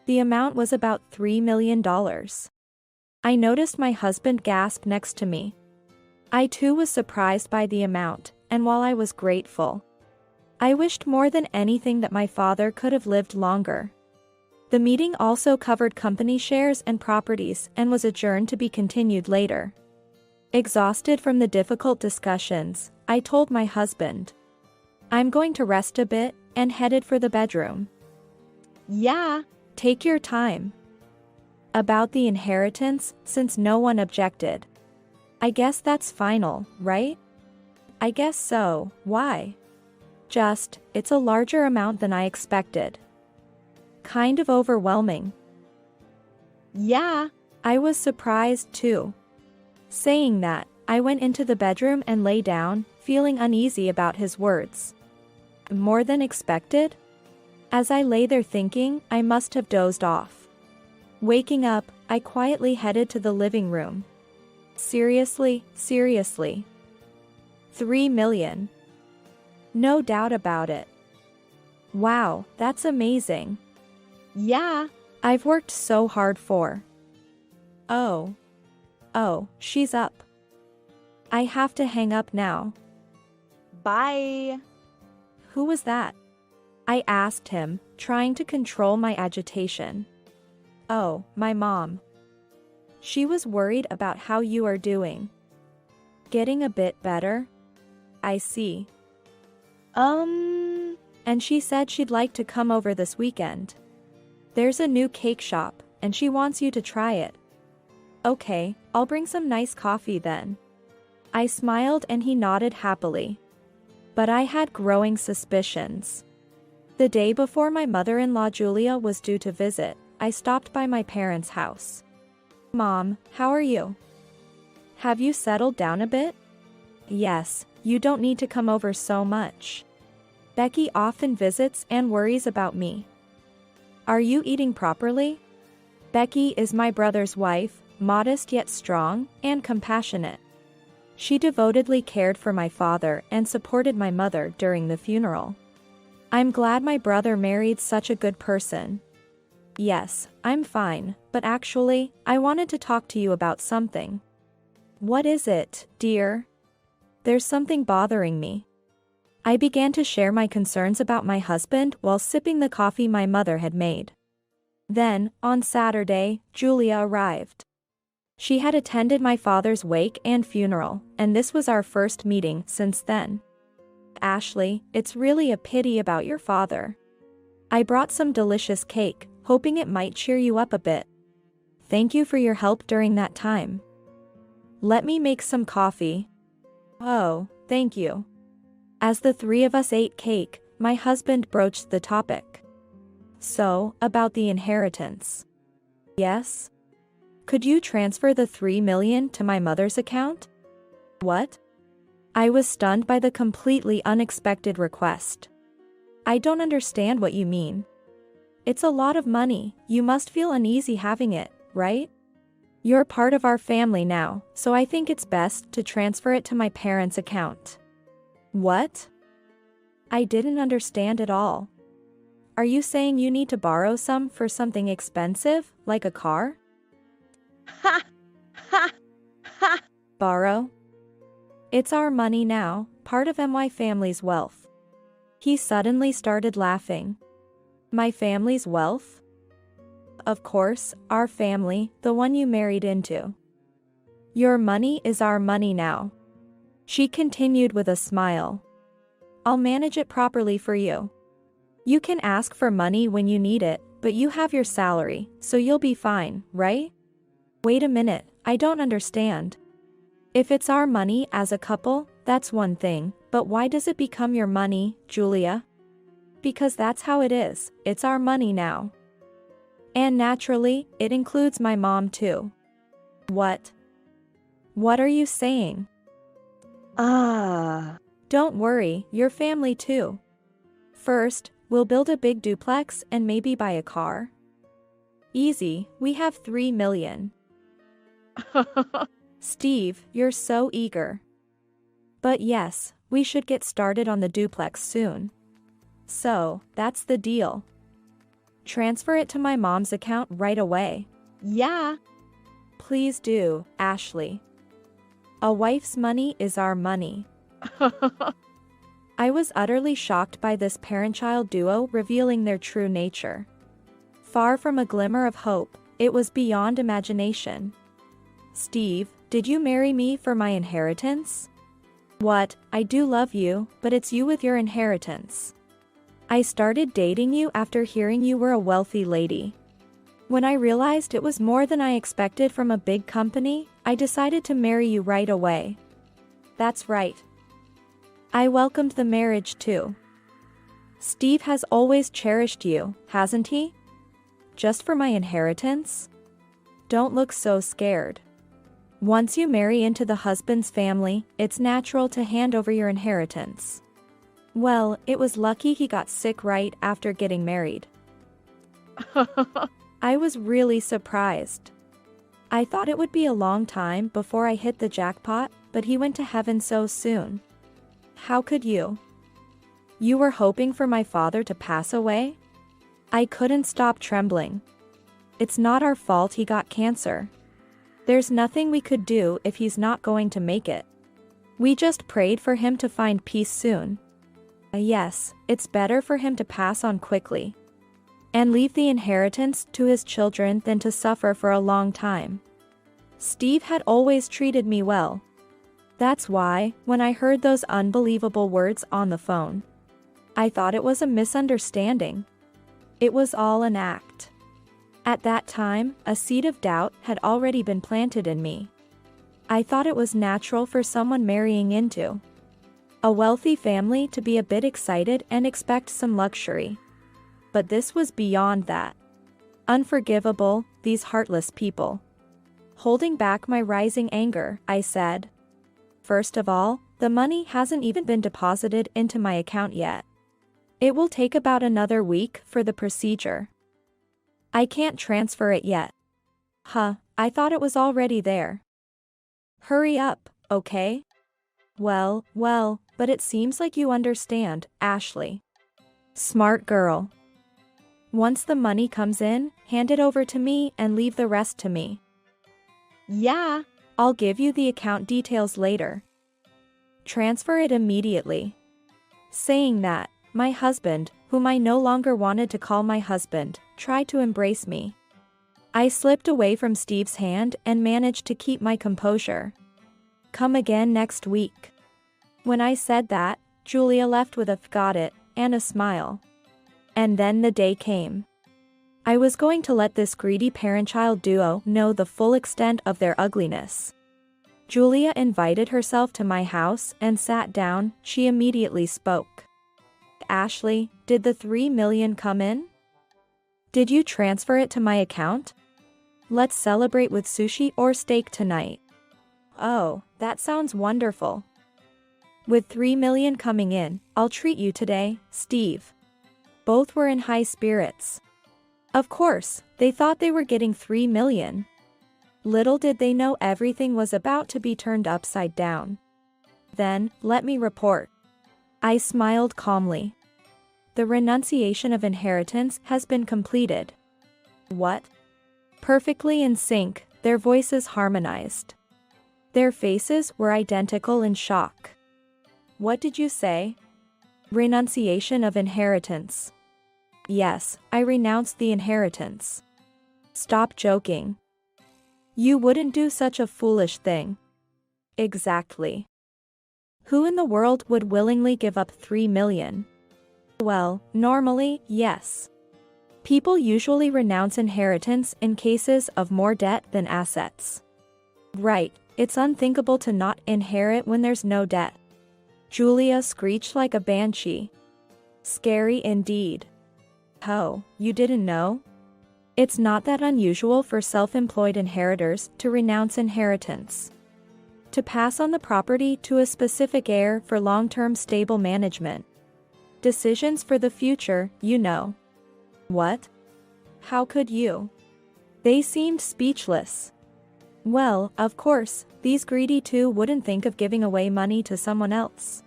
The amount was about $3 million. I noticed my husband gasp next to me. I too was surprised by the amount, and while I was grateful, I wished more than anything that my father could have lived longer. The meeting also covered company shares and properties and was adjourned to be continued later. Exhausted from the difficult discussions, I told my husband, "I'm going to rest a bit," and headed for the bedroom. Yeah. "Take your time." About the inheritance, since no one objected. "I guess that's final, right?" "I guess so, why?" It's a larger amount than I expected. Kind of overwhelming." Yeah. I was surprised too. Saying that, I went into the bedroom and lay down, feeling uneasy about his words. More than expected? As I lay there thinking, I must have dozed off. Waking up, I quietly headed to the living room. Seriously. $3 million. No doubt about it. Wow, that's amazing. Yeah. I've worked so hard for. Oh, she's up. I have to hang up now. Bye. Who was that? I asked him, trying to control my agitation. "Oh, my mom. She was worried about how you are doing." "Getting a bit better?" "I see. And she said she'd like to come over this weekend. There's a new cake shop, and she wants you to try it." "Okay, I'll bring some nice coffee then." I smiled and he nodded happily. But I had growing suspicions. The day before my mother-in-law Julia was due to visit, I stopped by my parents' house. "Mom, how are you? Have you settled down a bit?" "Yes, you don't need to come over so much. Becky often visits and worries about me." "Are you eating properly?" Becky is my brother's wife, modest yet strong, and compassionate. She devotedly cared for my father and supported my mother during the funeral. I'm glad my brother married such a good person. "Yes, I'm fine, but actually, I wanted to talk to you about something." "What is it, dear?" "There's something bothering me." I began to share my concerns about my husband while sipping the coffee my mother had made. Then, on Saturday, Julia arrived. She had attended my father's wake and funeral, and this was our first meeting since then. "Ashley, it's really a pity about your father. I brought some delicious cake, hoping it might cheer you up a bit. Thank you for your help during that time. Let me make some coffee." "Oh, thank you." As the 3 of us ate cake, my husband broached the topic. "So, about the inheritance." "Yes? Could you transfer the $3 million to my mother's account?" "What?" I was stunned by the completely unexpected request. "I don't understand what you mean. It's a lot of money, you must feel uneasy having it, right? You're part of our family now, so I think it's best to transfer it to my parents' account." "What?" I didn't understand at all. "Are you saying you need to borrow some for something expensive, like a car?" Ha. Ha. "Borrow? It's our money now, part of my family's wealth." He suddenly started laughing. "My family's wealth?" "Of course, our family, the one you married into. Your money is our money now." She continued with a smile. "I'll manage it properly for you. You can ask for money when you need it, but you have your salary, so you'll be fine, right?" "Wait a minute, I don't understand. If it's our money as a couple, that's one thing, but why does it become your money, Julia?" "Because that's how it is, it's our money now. And naturally, it includes my mom too." "What? What are you saying?" Don't worry, your family too. First, we'll build a big duplex and maybe buy a car. Easy, we have 3 million. Steve, you're so eager. But yes, we should get started on the duplex soon. So, that's the deal. Transfer it to my mom's account right away. Yeah. Please do, Ashley. A wife's money is our money. I was utterly shocked by this parent-child duo revealing their true nature. Far from a glimmer of hope, it was beyond imagination. Steve, did you marry me for my inheritance? What, I do love you, but it's you with your inheritance. I started dating you after hearing you were a wealthy lady. When I realized it was more than I expected from a big company, I decided to marry you right away. That's right. I welcomed the marriage too. Steve has always cherished you, hasn't he? Just for my inheritance? Don't look so scared. Once you marry into the husband's family, it's natural to hand over your inheritance. Well, it was lucky he got sick right after getting married. I was really surprised. I thought it would be a long time before I hit the jackpot, but he went to heaven so soon. How could you? You were hoping for my father to pass away? I couldn't stop trembling. It's not our fault he got cancer. There's nothing we could do if he's not going to make it. We just prayed for him to find peace soon. Yes, it's better for him to pass on quickly and leave the inheritance to his children than to suffer for a long time. Steve had always treated me well. That's why, when I heard those unbelievable words on the phone, I thought it was a misunderstanding. It was all an act. At that time, a seed of doubt had already been planted in me. I thought it was natural for someone marrying into a wealthy family to be a bit excited and expect some luxury. But this was beyond that. Unforgivable, these heartless people. Holding back my rising anger, I said, "First of all, the money hasn't even been deposited into my account yet. It will take about another week for the procedure. I can't transfer it yet." I thought it was already there. Hurry up, okay? Well, but it seems like you understand, Ashley. Smart girl. Once the money comes in, hand it over to me and leave the rest to me. Yeah. I'll give you the account details later. Transfer it immediately. Saying that, my husband, whom I no longer wanted to call my husband, tried to embrace me. I slipped away from Steve's hand and managed to keep my composure. Come again next week. When I said that, Julia left with a "got it" and a smile. And then the day came. I was going to let this greedy parent-child duo know the full extent of their ugliness. Julia invited herself to my house and sat down. She immediately spoke. Ashley, did the 3 million come in? Did you transfer it to my account? Let's celebrate with sushi or steak tonight. Oh, that sounds wonderful. With 3 million coming in, I'll treat you today, Steve. Both were in high spirits. Of course, they thought they were getting 3 million. Little did they know everything was about to be turned upside down. Then, let me report. I smiled calmly. The renunciation of inheritance has been completed. What? Perfectly in sync, their voices harmonized. Their faces were identical in shock. What did you say? Renunciation of inheritance. Yes, I renounced the inheritance. Stop joking. You wouldn't do such a foolish thing. Exactly. Who in the world would willingly give up 3 million? Well, normally, yes. People usually renounce inheritance in cases of more debt than assets. Right, it's unthinkable to not inherit when there's no debt. Julia screeched like a banshee. Scary indeed. Oh, you didn't know? It's not that unusual for self-employed inheritors to renounce inheritance. To pass on the property to a specific heir for long-term stable management. Decisions for the future, you know. What? How could you? They seemed speechless. Well, of course, these greedy two wouldn't think of giving away money to someone else.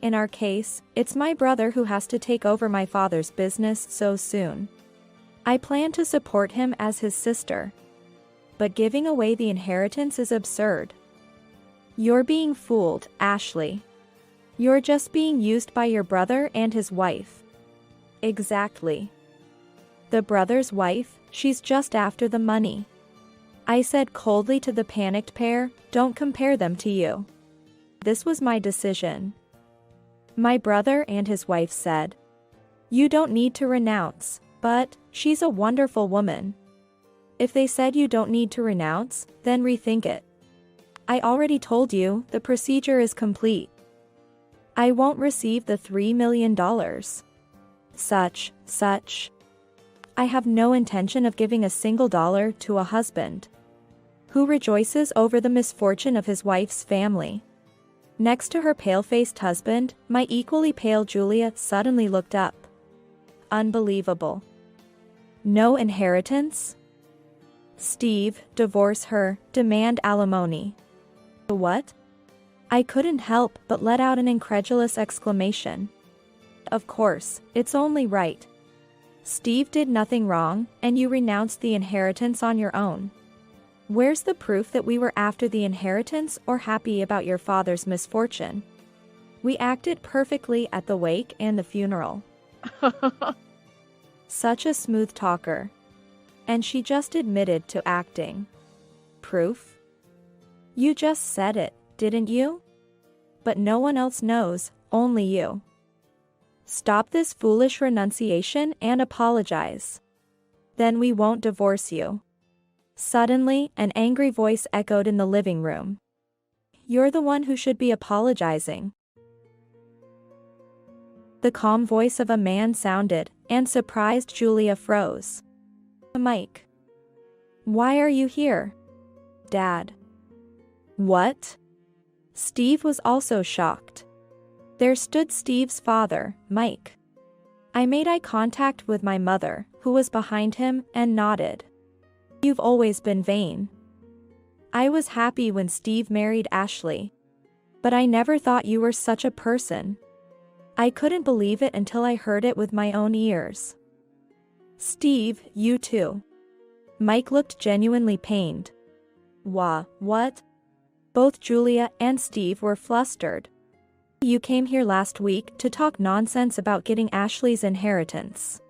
In our case, it's my brother who has to take over my father's business so soon. I plan to support him as his sister. But giving away the inheritance is absurd. You're being fooled, Ashley. You're just being used by your brother and his wife. Exactly. The brother's wife, she's just after the money. I said coldly to the panicked pair, don't compare them to you. This was my decision. My brother and his wife said, you don't need to renounce, but she's a wonderful woman. If they said you don't need to renounce, then rethink it. I already told you, the procedure is complete. I won't receive the $3 million. Such. I have no intention of giving a single dollar to a husband who rejoices over the misfortune of his wife's family. Next to her pale-faced husband, my equally pale Julia suddenly looked up. Unbelievable. No inheritance? Steve, divorce her, demand alimony. What? I couldn't help but let out an incredulous exclamation. Of course, it's only right. Steve did nothing wrong, and you renounced the inheritance on your own. Where's the proof that we were after the inheritance or happy about your father's misfortune? We acted perfectly at the wake and the funeral. Such a smooth talker. And she just admitted to acting. Proof? You just said it, didn't you? But no one else knows, only you. Stop this foolish renunciation and apologize. Then we won't divorce you. Suddenly, an angry voice echoed in the living room. You're the one who should be apologizing. The calm voice of a man sounded, and surprised Julia froze. Mike. Why are you here? Dad. What? Steve was also shocked. There stood Steve's father, Mike. I made eye contact with my mother, who was behind him, and nodded. You've always been vain. I was happy when Steve married Ashley. But I never thought you were such a person. I couldn't believe it until I heard it with my own ears. Steve, you too. Mike looked genuinely pained. What? Both Julia and Steve were flustered. You came here last week to talk nonsense about getting Ashley's inheritance.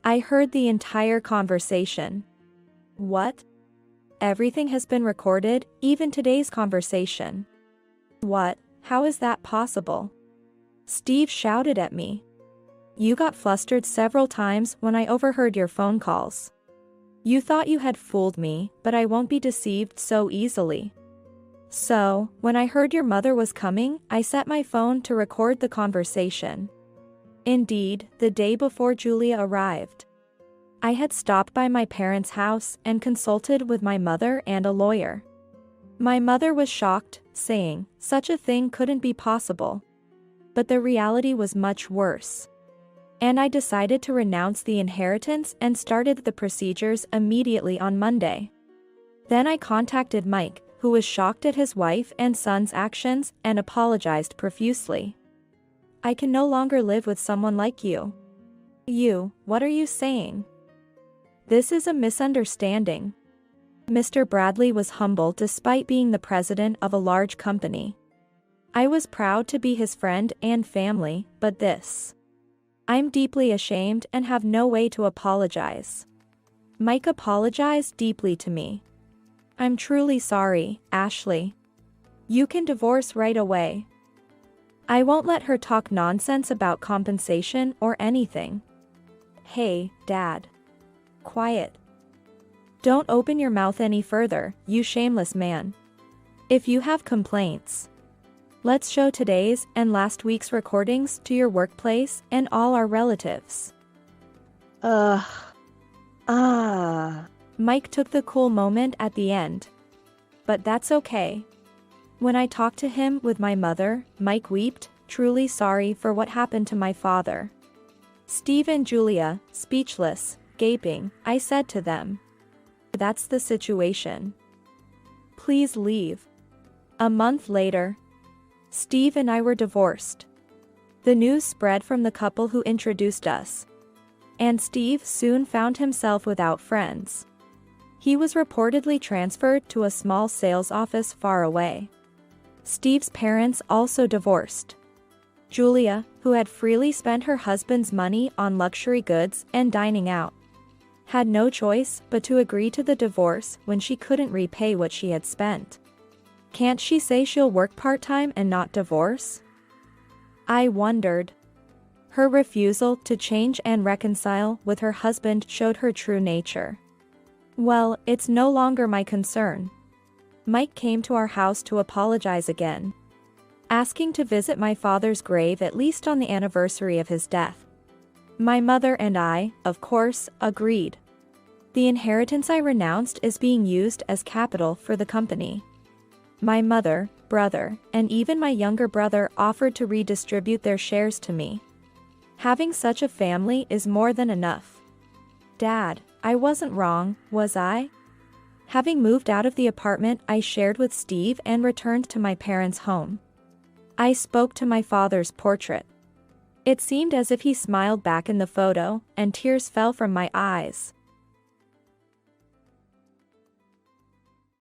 I heard the entire conversation. What? Everything has been recorded, even today's conversation. What? How is that possible? Steve shouted at me. You got flustered several times when I overheard your phone calls. You thought you had fooled me, but I won't be deceived so easily. So, when I heard your mother was coming, I set my phone to record the conversation. Indeed, the day before Julia arrived. I had stopped by my parents' house and consulted with my mother and a lawyer. My mother was shocked, saying, such a thing couldn't be possible. But the reality was much worse. And I decided to renounce the inheritance and started the procedures immediately on Monday. Then I contacted Mike, who was shocked at his wife and son's actions and apologized profusely. I can no longer live with someone like you. You, what are you saying? This is a misunderstanding. Mr. Bradley was humble despite being the president of a large company. I was proud to be his friend and family, but this. I'm deeply ashamed and have no way to apologize. Mike apologized deeply to me. I'm truly sorry, Ashley. You can divorce right away. I won't let her talk nonsense about compensation or anything. Hey, Dad. Quiet. Don't open your mouth any further, you shameless man. If you have complaints, let's show today's and last week's recordings to your workplace and all our relatives. Mike took the cool moment at the end. But that's okay. When I talked to him with my mother, Mike wept, truly sorry for what happened to my father. Steve and Julia, speechless, gaping, I said to them, "That's the situation. Please leave." A month later, Steve and I were divorced. The news spread from the couple who introduced us, and Steve soon found himself without friends. He was reportedly transferred to a small sales office far away. Steve's parents also divorced. Julia, who had freely spent her husband's money on luxury goods and dining out, had no choice but to agree to the divorce when she couldn't repay what she had spent. Can't she say she'll work part-time and not divorce? I wondered. Her refusal to change and reconcile with her husband showed her true nature. Well, it's no longer my concern. Mike came to our house to apologize again, asking to visit my father's grave at least on the anniversary of his death. My mother and I, of course, agreed. The inheritance I renounced is being used as capital for the company. My mother, brother, and even my younger brother offered to redistribute their shares to me. Having such a family is more than enough. Dad, I wasn't wrong, was I? Having moved out of the apartment I shared with Steve and returned to my parents' home, I spoke to my father's portrait. It seemed as if he smiled back in the photo, and tears fell from my eyes.